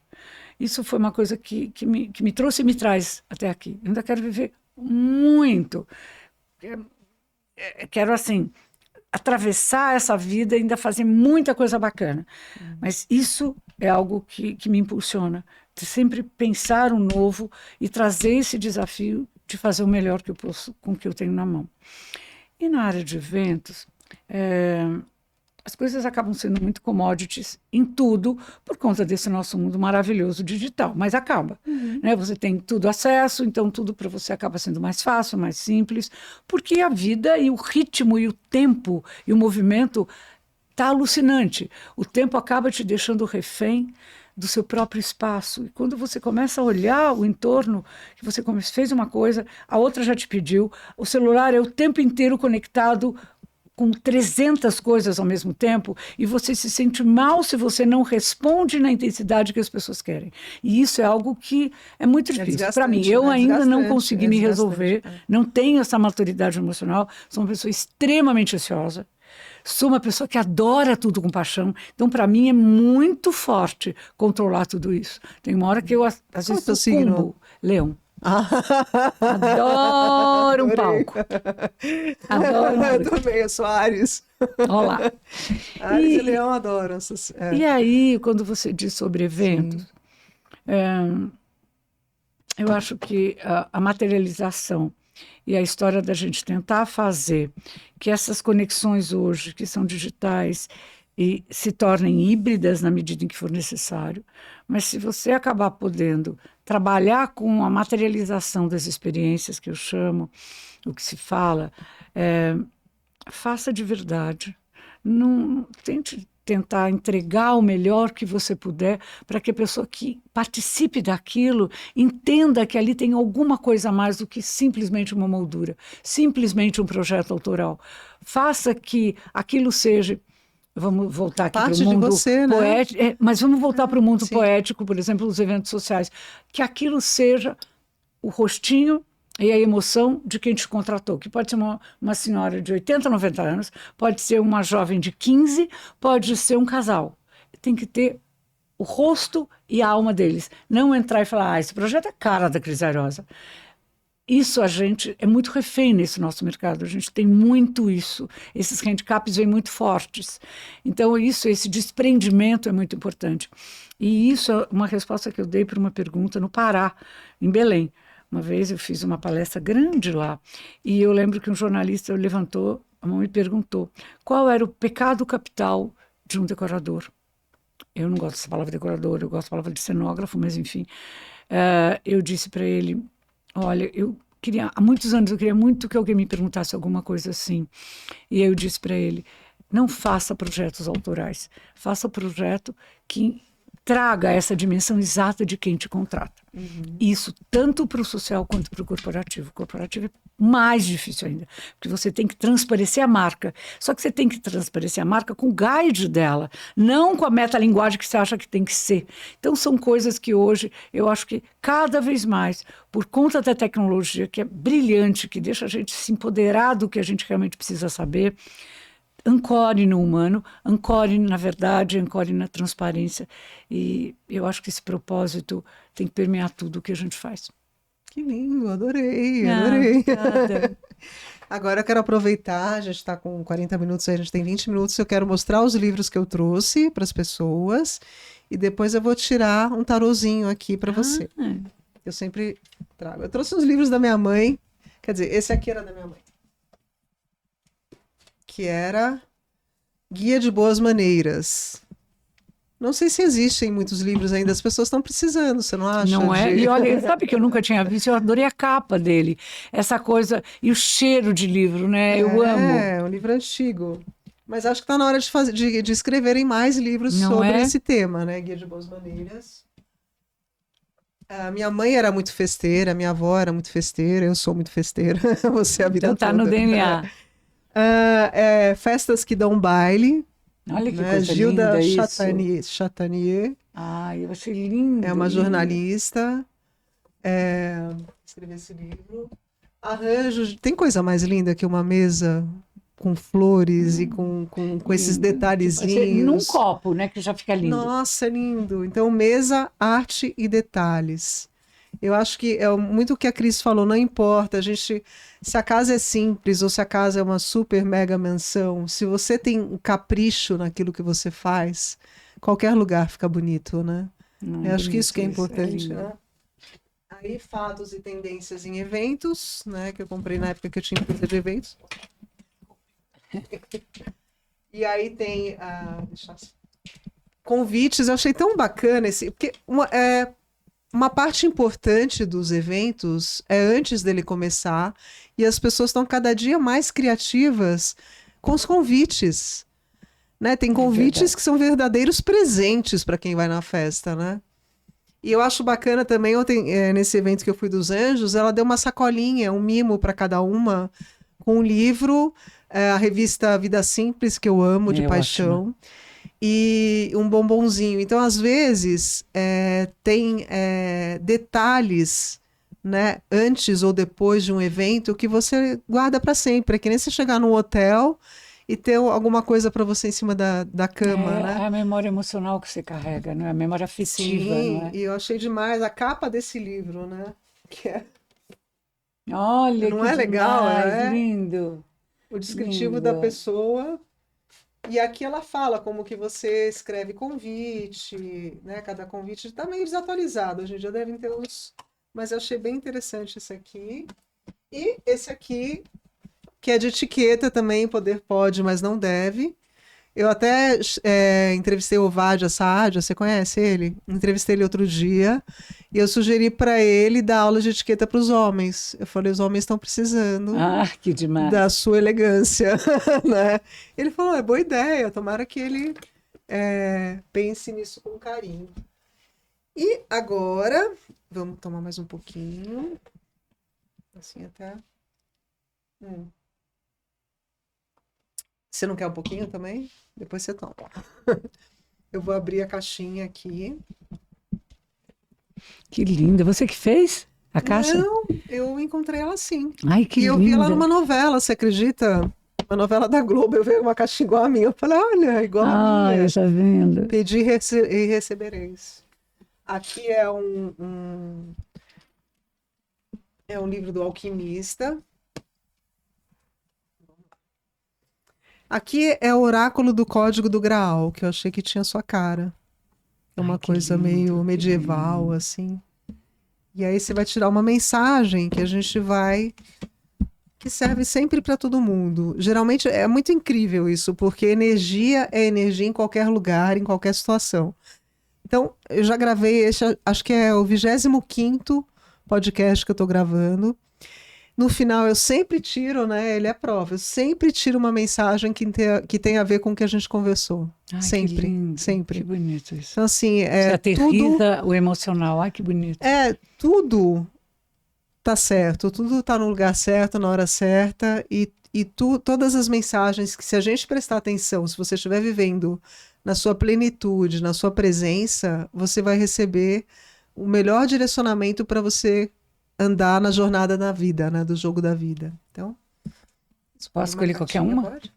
Isso foi uma coisa que me trouxe e me traz até aqui. Eu ainda quero viver muito. Quero, assim, atravessar essa vida e ainda fazer muita coisa bacana. Mas isso é algo que me impulsiona. De sempre pensar o novo e trazer esse desafio de fazer o melhor que eu posso com o que eu tenho na mão. E na área de eventos, as coisas acabam sendo muito commodities em tudo por conta desse nosso mundo maravilhoso digital, mas acaba. Né? Você tem tudo acesso, então tudo para você acaba sendo mais fácil, mais simples, porque a vida e o ritmo e o tempo e o movimento está alucinante. O tempo acaba te deixando refém do seu próprio espaço. E quando você começa a olhar o entorno, que você fez uma coisa, a outra já te pediu, o celular é o tempo inteiro conectado com 300 coisas ao mesmo tempo, e você se sente mal se você não responde na intensidade que as pessoas querem. E isso é algo que é muito difícil. Para mim, eu ainda não consegui me resolver, não tenho essa maturidade emocional, sou uma pessoa extremamente ansiosa, sou uma pessoa que adora tudo com paixão, então para mim é muito forte controlar tudo isso. Tem uma hora que eu, às vezes, sucumbo. Leão. Adoro um palco. Adoro. Eu também, eu sou Áries. Olha lá. Áries e Leão adoram. E aí, quando você diz sobre eventos, eu acho que a materialização e a história da gente tentar fazer que essas conexões hoje, que são digitais, e se tornem híbridas na medida em que for necessário, mas se você acabar podendo trabalhar com a materialização das experiências, que eu chamo, o que se fala, faça de verdade. não tente tentar entregar o melhor que você puder para que a pessoa que participe daquilo entenda que ali tem alguma coisa a mais do que simplesmente uma moldura, simplesmente um projeto autoral. Faça que aquilo seja... Vamos voltar aqui para o mundo poético, mas vamos voltar para o mundo poético, por exemplo, os eventos sociais. Que aquilo seja o rostinho e a emoção de quem te contratou, que pode ser uma senhora de 80, 90 anos, pode ser uma jovem de 15, pode ser um casal. Tem que ter o rosto e a alma deles. Não entrar e falar, esse projeto é cara da Cris Airosa. Isso a gente é muito refém nesse nosso mercado, a gente tem muito isso, esses handicaps vêm muito fortes. Então esse desprendimento é muito importante. E isso é uma resposta que eu dei para uma pergunta no Pará, em Belém. Uma vez eu fiz uma palestra grande lá e eu lembro que um jornalista levantou a mão e perguntou qual era o pecado capital de um decorador. Eu não gosto dessa palavra decorador, eu gosto da palavra de cenógrafo, mas enfim. Eu disse para ele, olha, há muitos anos eu queria muito que alguém me perguntasse alguma coisa assim. E eu disse para ele, não faça projetos autorais, faça projeto que traga essa dimensão exata de quem te contrata. Isso tanto para o social quanto para o corporativo. O corporativo é mais difícil ainda, porque você tem que transparecer a marca. Só que você tem que transparecer a marca com o guide dela, não com a metalinguagem que você acha que tem que ser. Então são coisas que hoje eu acho que cada vez mais, por conta da tecnologia que é brilhante, que deixa a gente se empoderar do que a gente realmente precisa saber, ancore no humano, ancore na verdade, ancore na transparência. E eu acho que esse propósito tem que permear tudo o que a gente faz. Que lindo, adorei, adorei. Agora eu quero aproveitar, a gente está com 40 minutos, a gente tem 20 minutos, eu quero mostrar os livros que eu trouxe para as pessoas e depois eu vou tirar um tarozinho aqui para você. Eu sempre trago. Eu trouxe uns livros da minha mãe, quer dizer, esse aqui era da minha mãe. Que era Guia de Boas Maneiras. Não sei se existem muitos livros ainda, as pessoas estão precisando, você não acha? Não é? E olha, sabe que eu nunca tinha visto, eu adorei a capa dele, essa coisa, e o cheiro de livro, né? Eu amo. É, um livro antigo. Mas acho que está na hora de escreverem mais livros sobre esse tema, né? Guia de Boas Maneiras. A minha mãe era muito festeira, minha avó era muito festeira, eu sou muito festeira, você a vida então tá toda. No DNA. Festas que dão baile. Olha que né? coisa Gilda linda Chatanier. Eu achei lindo. É uma jornalista. Escreveu esse livro. Arranjos. Tem coisa mais linda que uma mesa com flores e com esses detalhezinhos. Num copo, né? Que já fica lindo. Nossa, é lindo. Então, mesa, arte e detalhes. Eu acho que é muito o que a Cris falou, não importa, se a casa é simples ou se a casa é uma super mega mansão, se você tem um capricho naquilo que você faz, qualquer lugar fica bonito, né? Eu acho que isso que é importante, né? Aí, fatos e tendências em eventos, né? Que eu comprei na época que eu tinha empresa de eventos. E aí tem convites, eu achei tão bacana porque uma parte importante dos eventos é antes dele começar e as pessoas estão cada dia mais criativas com os convites, né? Tem convites que são verdadeiros presentes para quem vai na festa, né? E eu acho bacana também, ontem, nesse evento que eu fui dos Anjos, ela deu uma sacolinha, um mimo para cada uma, com um livro, a revista Vida Simples, que eu amo de paixão. Ótima. E um bombonzinho. Então, às vezes, tem detalhes, né, antes ou depois de um evento que você guarda para sempre. É que nem você chegar num hotel e ter alguma coisa para você em cima da cama, né? É a memória emocional que você carrega, não é? A memória afetiva, Sim, não é? E eu achei demais a capa desse livro, né? Que Olha, não que é legal, lindo. O descritivo da pessoa. E aqui ela fala como que você escreve convite, né? Cada convite está meio desatualizado, hoje em dia devem ter uns... Mas eu achei bem interessante esse aqui. E esse aqui, que é de etiqueta também, poder pode, mas não deve, Eu até entrevistei o Vadia Saadia, você conhece ele? Entrevistei ele outro dia e eu sugeri para ele dar aula de etiqueta para os homens. Eu falei, os homens estão precisando Ah, que demais. da sua elegância, né? Ele falou, é boa ideia, tomara que ele pense nisso com carinho. E agora, vamos tomar mais um pouquinho. Assim até... Você não quer um pouquinho também? Depois você toma. Eu vou abrir a caixinha aqui. Que linda. Você que fez a caixa? Não, eu encontrei ela assim. Ai, que E eu linda. vi ela numa novela, você acredita? Uma novela da Globo, eu vi uma caixa igual a minha. Eu falei, olha, igual a minha. Tá vendo? Pedi e recebereis. Aqui é um livro do Alquimista. Aqui é o Oráculo do Código do Graal, que eu achei que tinha sua cara. É uma coisa lindo, meio medieval, assim. E aí você vai tirar uma mensagem que a gente vai... que serve sempre para todo mundo. Geralmente é muito incrível isso, porque energia é energia em qualquer lugar, em qualquer situação. Então, eu já gravei esse, acho que é o 25º podcast que eu estou gravando. No final, eu sempre tiro, né? Ele é a prova. Eu sempre tiro uma mensagem que tem a ver com o que a gente conversou. Ai, sempre, que lindo, sempre. Que bonito isso. Então, assim, Você aterriza o emocional. Ai, que bonito. Tudo tá certo, tudo tá no lugar certo, na hora certa, e todas as mensagens que, se a gente prestar atenção, se você estiver vivendo na sua plenitude, na sua presença, você vai receber o melhor direcionamento para você andar na jornada da vida, né, do jogo da vida. Então, posso escolher qualquer uma? Pode?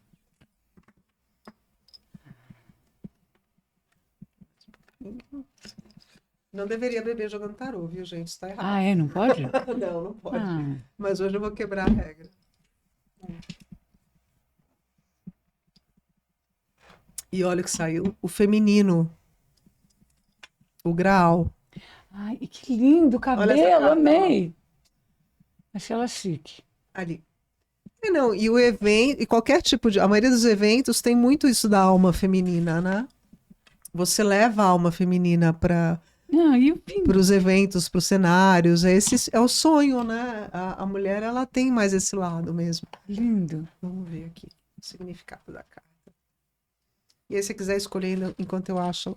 Não deveria beber jogando tarô, viu, gente? Isso tá errado. Ah, não pode? Não pode. Ah. Mas hoje eu vou quebrar a regra. E olha o que saiu, o feminino. O Graal. Ai, que lindo o cabelo, amei. Achei ela chique. Ali. Não, e o evento, e qualquer tipo de... A maioria dos eventos tem muito isso da alma feminina, né? Você leva a alma feminina para os eventos, para os cenários. Esse é o sonho, né? A mulher, ela tem mais esse lado mesmo. Lindo. Vamos ver aqui o significado da carta. E aí, se você quiser escolher enquanto eu acho...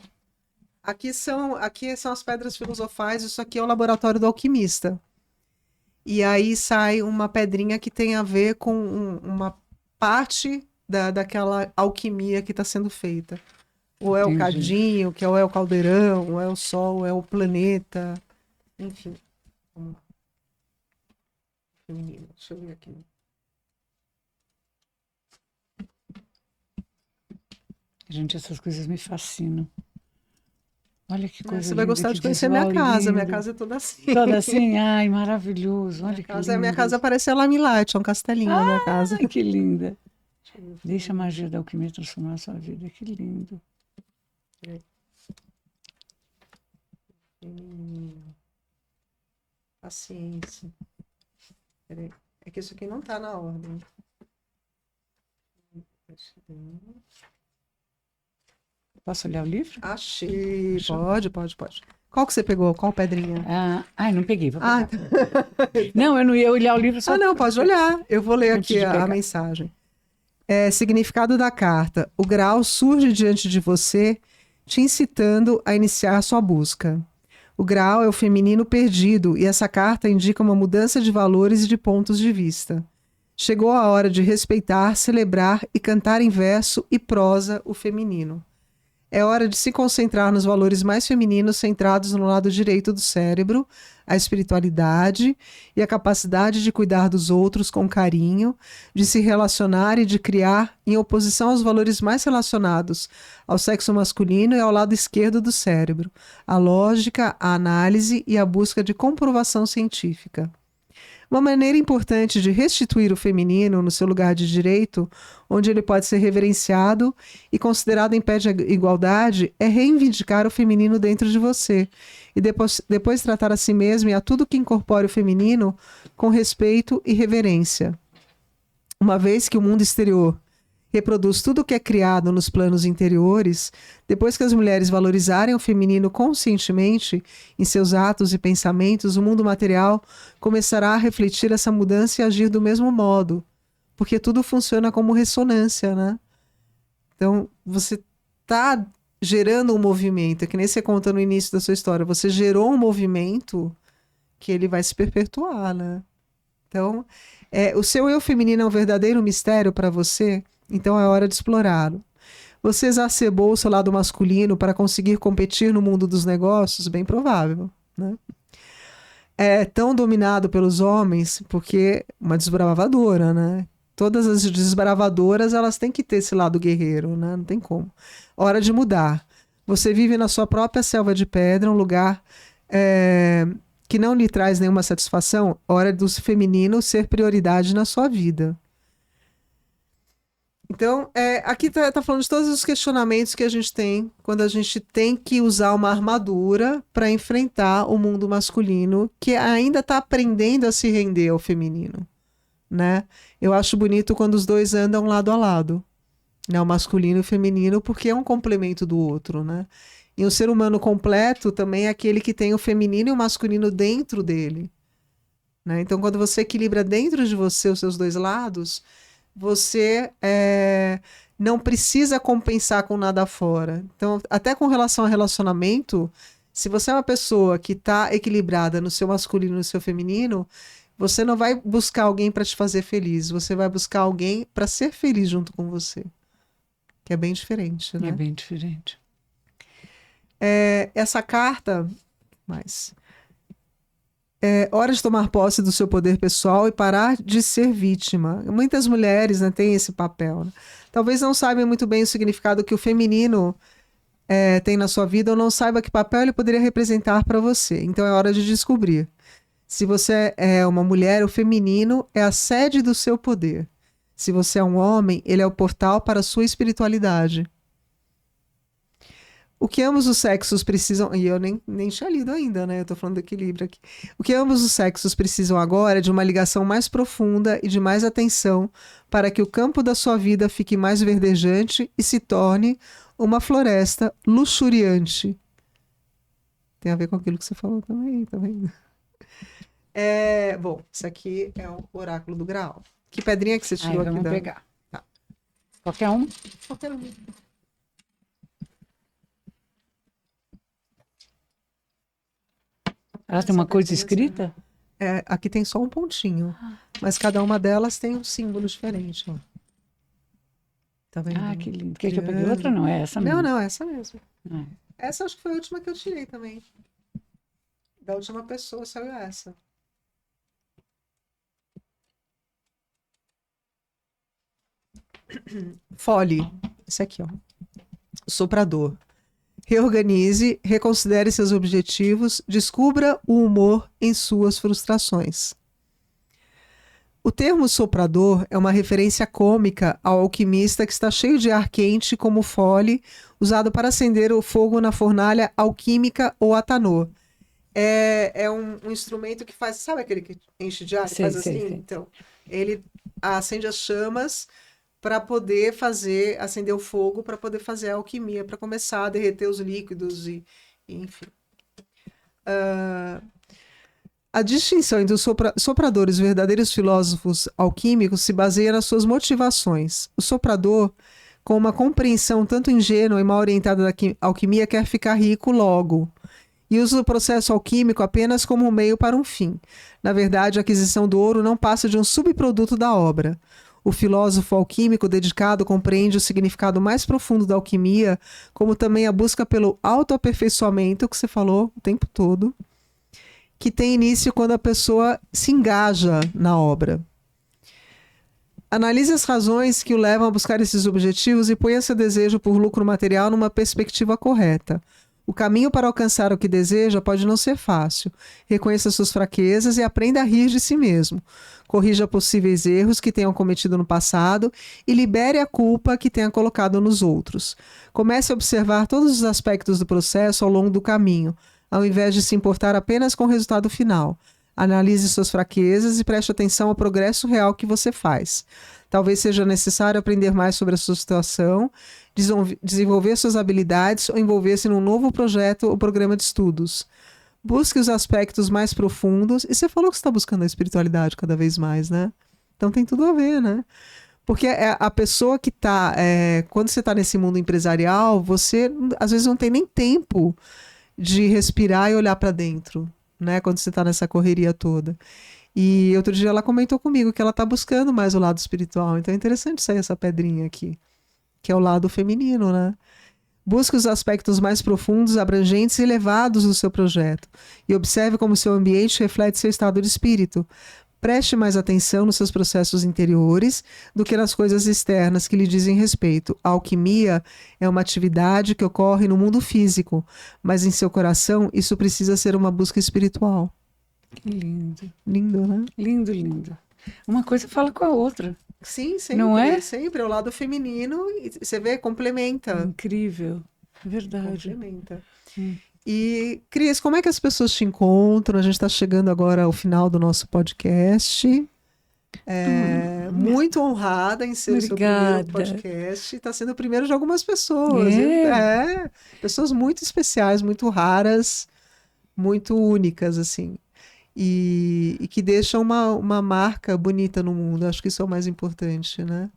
Aqui são as pedras filosofais, isso aqui é o laboratório do alquimista. E aí sai uma pedrinha que tem a ver com uma parte daquela alquimia que está sendo feita. Ou é o cadinho, ou é o caldeirão, ou é o sol, ou é o planeta. Enfim. Vamos lá. Feminino, deixa eu ver aqui. Gente, essas coisas me fascinam. Olha que coisa Você vai gostar de conhecer minha casa. Minha casa é toda assim. Toda assim? Ai, maravilhoso. Olha que lindo. Minha casa parece a Lamilight, é um castelinho a minha casa. Ai, que linda. Deixa a magia da alquimia transformar a sua vida. Que lindo. Paciência. Peraí. É que isso aqui não tá na ordem. Posso olhar o livro? Achei. Pode. Qual que você pegou? Qual pedrinha? Não peguei. Vou pegar. Não, eu não ia olhar o livro só. Não, pode olhar. Eu vou ler aqui a mensagem. Significado da carta. O Graal surge diante de você, te incitando a iniciar sua busca. O Graal é o feminino perdido e essa carta indica uma mudança de valores e de pontos de vista. Chegou a hora de respeitar, celebrar e cantar em verso e prosa o feminino. É hora de se concentrar nos valores mais femininos centrados no lado direito do cérebro, a espiritualidade e a capacidade de cuidar dos outros com carinho, de se relacionar e de criar em oposição aos valores mais relacionados ao sexo masculino e ao lado esquerdo do cérebro, a lógica, a análise e a busca de comprovação científica. Uma maneira importante de restituir o feminino no seu lugar de direito, onde ele pode ser reverenciado e considerado em pé de igualdade, é reivindicar o feminino dentro de você e depois tratar a si mesmo e a tudo que incorpore o feminino com respeito e reverência. Uma vez que o mundo exterior reproduz tudo o que é criado nos planos interiores, depois que as mulheres valorizarem o feminino conscientemente em seus atos e pensamentos, o mundo material começará a refletir essa mudança e agir do mesmo modo, porque tudo funciona como ressonância, né? Então, você está gerando um movimento, é que nem você conta no início da sua história, você gerou um movimento que ele vai se perpetuar, né? Então, o seu eu feminino é um verdadeiro mistério para você, então é hora de explorá-lo. Você exacerbou o seu lado masculino para conseguir competir no mundo dos negócios? Bem provável, né? É tão dominado pelos homens porque uma desbravadora, né? Todas as desbravadoras, elas têm que ter esse lado guerreiro, né? Não tem como. Hora de mudar. Você vive na sua própria selva de pedra, um lugar que não lhe traz nenhuma satisfação. Hora do feminino ser prioridade na sua vida. Então, aqui tá falando de todos os questionamentos que a gente tem quando a gente tem que usar uma armadura para enfrentar o mundo masculino que ainda está aprendendo a se render ao feminino, né? Eu acho bonito quando os dois andam lado a lado, né? O masculino e o feminino, porque é um complemento do outro, né? E um ser humano completo também é aquele que tem o feminino e o masculino dentro dele, né? Então, quando você equilibra dentro de você os seus dois lados, você não precisa compensar com nada fora. Então, até com relação a relacionamento, se você é uma pessoa que está equilibrada no seu masculino e no seu feminino, você não vai buscar alguém para te fazer feliz, você vai buscar alguém para ser feliz junto com você. Que é bem diferente, né? É bem diferente. Essa carta, hora de tomar posse do seu poder pessoal e parar de ser vítima. Muitas mulheres, né, têm esse papel, né? Talvez não saibam muito bem o significado que o feminino tem na sua vida ou não saiba que papel ele poderia representar para você. Então é hora de descobrir. Se você é uma mulher, o feminino é a sede do seu poder. Se você é um homem, ele é o portal para a sua espiritualidade. O que ambos os sexos precisam... E eu nem tinha lido ainda, né? Eu tô falando do equilíbrio aqui. O que ambos os sexos precisam agora é de uma ligação mais profunda e de mais atenção para que o campo da sua vida fique mais verdejante e se torne uma floresta luxuriante. Tem a ver com aquilo que você falou também, tá vendo? Bom, isso aqui é o oráculo do Graal. Que pedrinha que você tirou aqui? Vamos pegar. Tá. Qualquer um? Qualquer um. Ela tem uma coisa escrita? Aqui tem só um pontinho. Mas cada uma delas tem um símbolo diferente. Ó. Tá vendo? Ah, que lindo. Quer que eu peguei outra? Não, é essa mesmo. Não, essa mesmo. Essa acho que foi a última que eu tirei também. Da última pessoa saiu essa. Fole. Esse aqui, ó. Soprador. Reorganize, reconsidere seus objetivos, descubra o humor em suas frustrações. O termo soprador é uma referência cômica ao alquimista que está cheio de ar quente como fole, usado para acender o fogo na fornalha alquímica ou atanor. É um instrumento que faz... Sabe aquele que enche de ar? Sim, faz assim? sim. Então, ele acende as chamas para poder acender o fogo, para poder fazer a alquimia, para começar a derreter os líquidos e enfim. A distinção entre os sopradores e os verdadeiros filósofos alquímicos se baseia nas suas motivações. O soprador, com uma compreensão tanto ingênua e mal orientada da alquimia, quer ficar rico logo e usa o processo alquímico apenas como um meio para um fim. Na verdade, a aquisição do ouro não passa de um subproduto da obra. O filósofo alquímico dedicado compreende o significado mais profundo da alquimia, como também a busca pelo autoaperfeiçoamento, que você falou o tempo todo, que tem início quando a pessoa se engaja na obra. Analise as razões que o levam a buscar esses objetivos e ponha seu desejo por lucro material numa perspectiva correta. O caminho para alcançar o que deseja pode não ser fácil. Reconheça suas fraquezas e aprenda a rir de si mesmo. Corrija possíveis erros que tenham cometido no passado e libere a culpa que tenha colocado nos outros. Comece a observar todos os aspectos do processo ao longo do caminho, ao invés de se importar apenas com o resultado final. Analise suas fraquezas e preste atenção ao progresso real que você faz. Talvez seja necessário aprender mais sobre a sua situação, desenvolver suas habilidades ou envolver-se num novo projeto ou programa de estudos. Busque os aspectos mais profundos. E você falou que você está buscando a espiritualidade cada vez mais, né? Então tem tudo a ver, né? Porque a pessoa que está... quando você está nesse mundo empresarial, você às vezes não tem nem tempo de respirar e olhar para dentro, né? Quando você está nessa correria toda. E outro dia ela comentou comigo que ela está buscando mais o lado espiritual. Então é interessante sair essa pedrinha aqui, que é o lado feminino, né? Busque os aspectos mais profundos, abrangentes e elevados do seu projeto. E observe como seu ambiente reflete seu estado de espírito. Preste mais atenção nos seus processos interiores do que nas coisas externas que lhe dizem respeito. A alquimia é uma atividade que ocorre no mundo físico, mas em seu coração isso precisa ser uma busca espiritual. Que lindo. Lindo, né? Lindo, lindo. Uma coisa fala com a outra. Sim, sempre. Não é? Sempre. É o lado feminino, e você vê, complementa. Incrível. Verdade. Complementa. E, Cris, como é que as pessoas te encontram? A gente está chegando agora ao final do nosso podcast. Muito honrada em ser o seu primeiro podcast. Está sendo o primeiro de algumas pessoas. Pessoas muito especiais, muito raras, muito únicas, assim. E que deixam uma marca bonita no mundo. Acho que isso é o mais importante, né?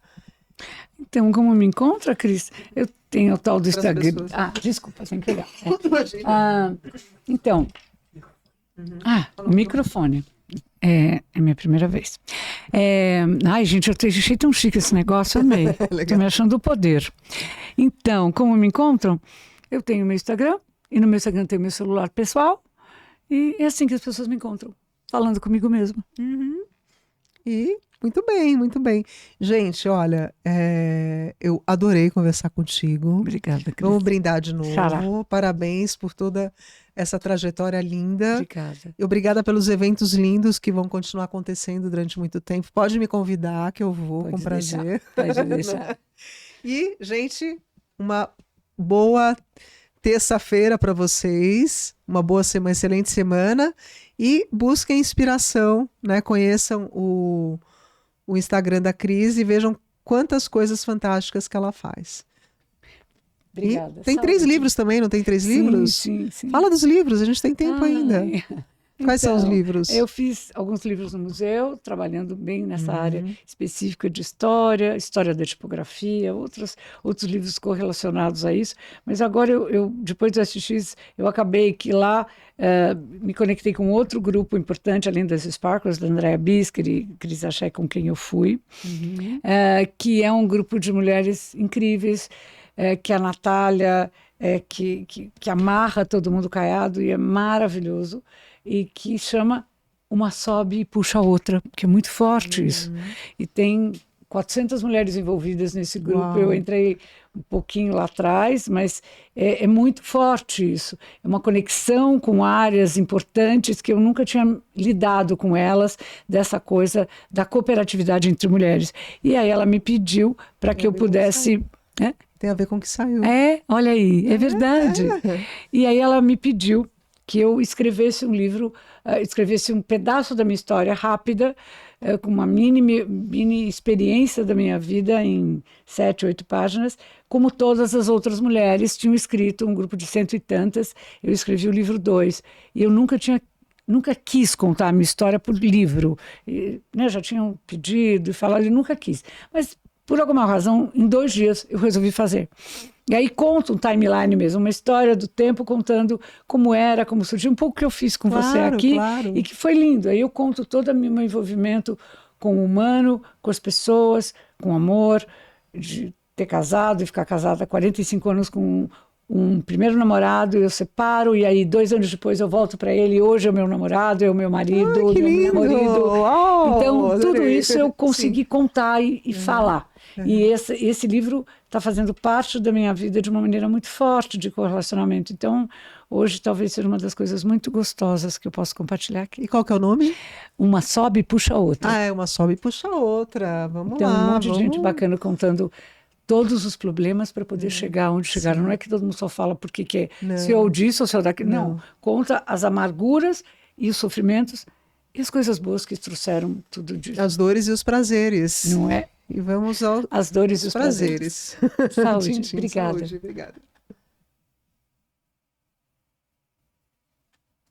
Então, como me encontra, Cris? Eu tenho o tal do Instagram. Desculpa, sem pegar. Então, o microfone. É minha primeira vez. Ai, gente, eu achei tão chique esse negócio, amei. Estou me achando o poder. Então, como me encontram? Eu tenho meu Instagram, e no meu Instagram tem meu celular pessoal, e é assim que as pessoas me encontram, falando comigo mesmo. E muito bem, muito bem. Gente, olha, eu adorei conversar contigo. Obrigada, Cris. Vamos brindar de novo. Xará. Parabéns por toda essa trajetória linda. Obrigada. E obrigada pelos eventos lindos que vão continuar acontecendo durante muito tempo. Pode me convidar, que eu vou com prazer. Pode deixar. E, gente, uma boa terça-feira para vocês. Uma excelente semana. E busquem inspiração, né? Conheçam o Instagram da Cris e vejam quantas coisas fantásticas que ela faz. Obrigada. E tem 3 livros também, não tem 3 livros? Sim. Fala dos livros, a gente tem tempo ainda. Quais são os livros? Eu fiz alguns livros no museu, trabalhando bem nessa área específica de história da tipografia, outros livros correlacionados a isso. Mas agora, depois do SX, eu acabei que lá me conectei com outro grupo importante, além das Sparkles, da Andrea Bisker e Cris Axé, com quem eu fui, que é um grupo de mulheres incríveis, que a Natália, que amarra todo mundo caiado e é maravilhoso, e que chama Uma Sobe e Puxa a Outra, que é muito forte isso. E tem 400 mulheres envolvidas nesse grupo. Uau. Eu entrei um pouquinho lá atrás, mas é muito forte isso. É uma conexão com áreas importantes que eu nunca tinha lidado com elas, dessa coisa da cooperatividade entre mulheres. E aí ela me pediu para que eu pudesse... Tem a ver com o que saiu. Olha aí, é verdade. E aí ela me pediu que eu escrevesse um livro, escrevesse um pedaço da minha história rápida, com uma mini experiência da minha vida em 7, 8 páginas, como todas as outras mulheres tinham escrito, um grupo de 100 e tantas. Eu escrevi o livro 2, e eu nunca quis contar a minha história por livro. Já tinham pedido e falado, eu nunca quis. Mas, por alguma razão, em 2 dias eu resolvi fazer. E aí conto um timeline mesmo, uma história do tempo, contando como era, como surgiu, um pouco que eu fiz com você aqui, e que foi lindo. Aí eu conto todo o meu envolvimento com o humano, com as pessoas, com amor, de ter casado e ficar casada há 45 anos com um primeiro namorado, eu separo, e aí 2 anos depois eu volto para ele, e hoje é o meu namorado, é o meu marido, meu marido. Então, tudo isso eu consegui contar e falar. E esse livro está fazendo parte da minha vida de uma maneira muito forte de correlacionamento. Então, hoje talvez seja uma das coisas muito gostosas que eu posso compartilhar aqui. E qual que é o nome? Uma Sobe e Puxa a Outra. Uma sobe e puxa a outra. Vamos lá. Então, um monte de gente bacana contando todos os problemas para poder chegar onde chegaram. Não é que todo mundo só fala porque que se ou disso ou se ou daquilo. Não. Conta as amarguras e os sofrimentos e as coisas boas que trouxeram tudo disso. As dores e os prazeres. Não é? E vamos As dores e aos os prazeres. prazeres. Saúde, Tchim, tchim, obrigada. saúde, obrigada.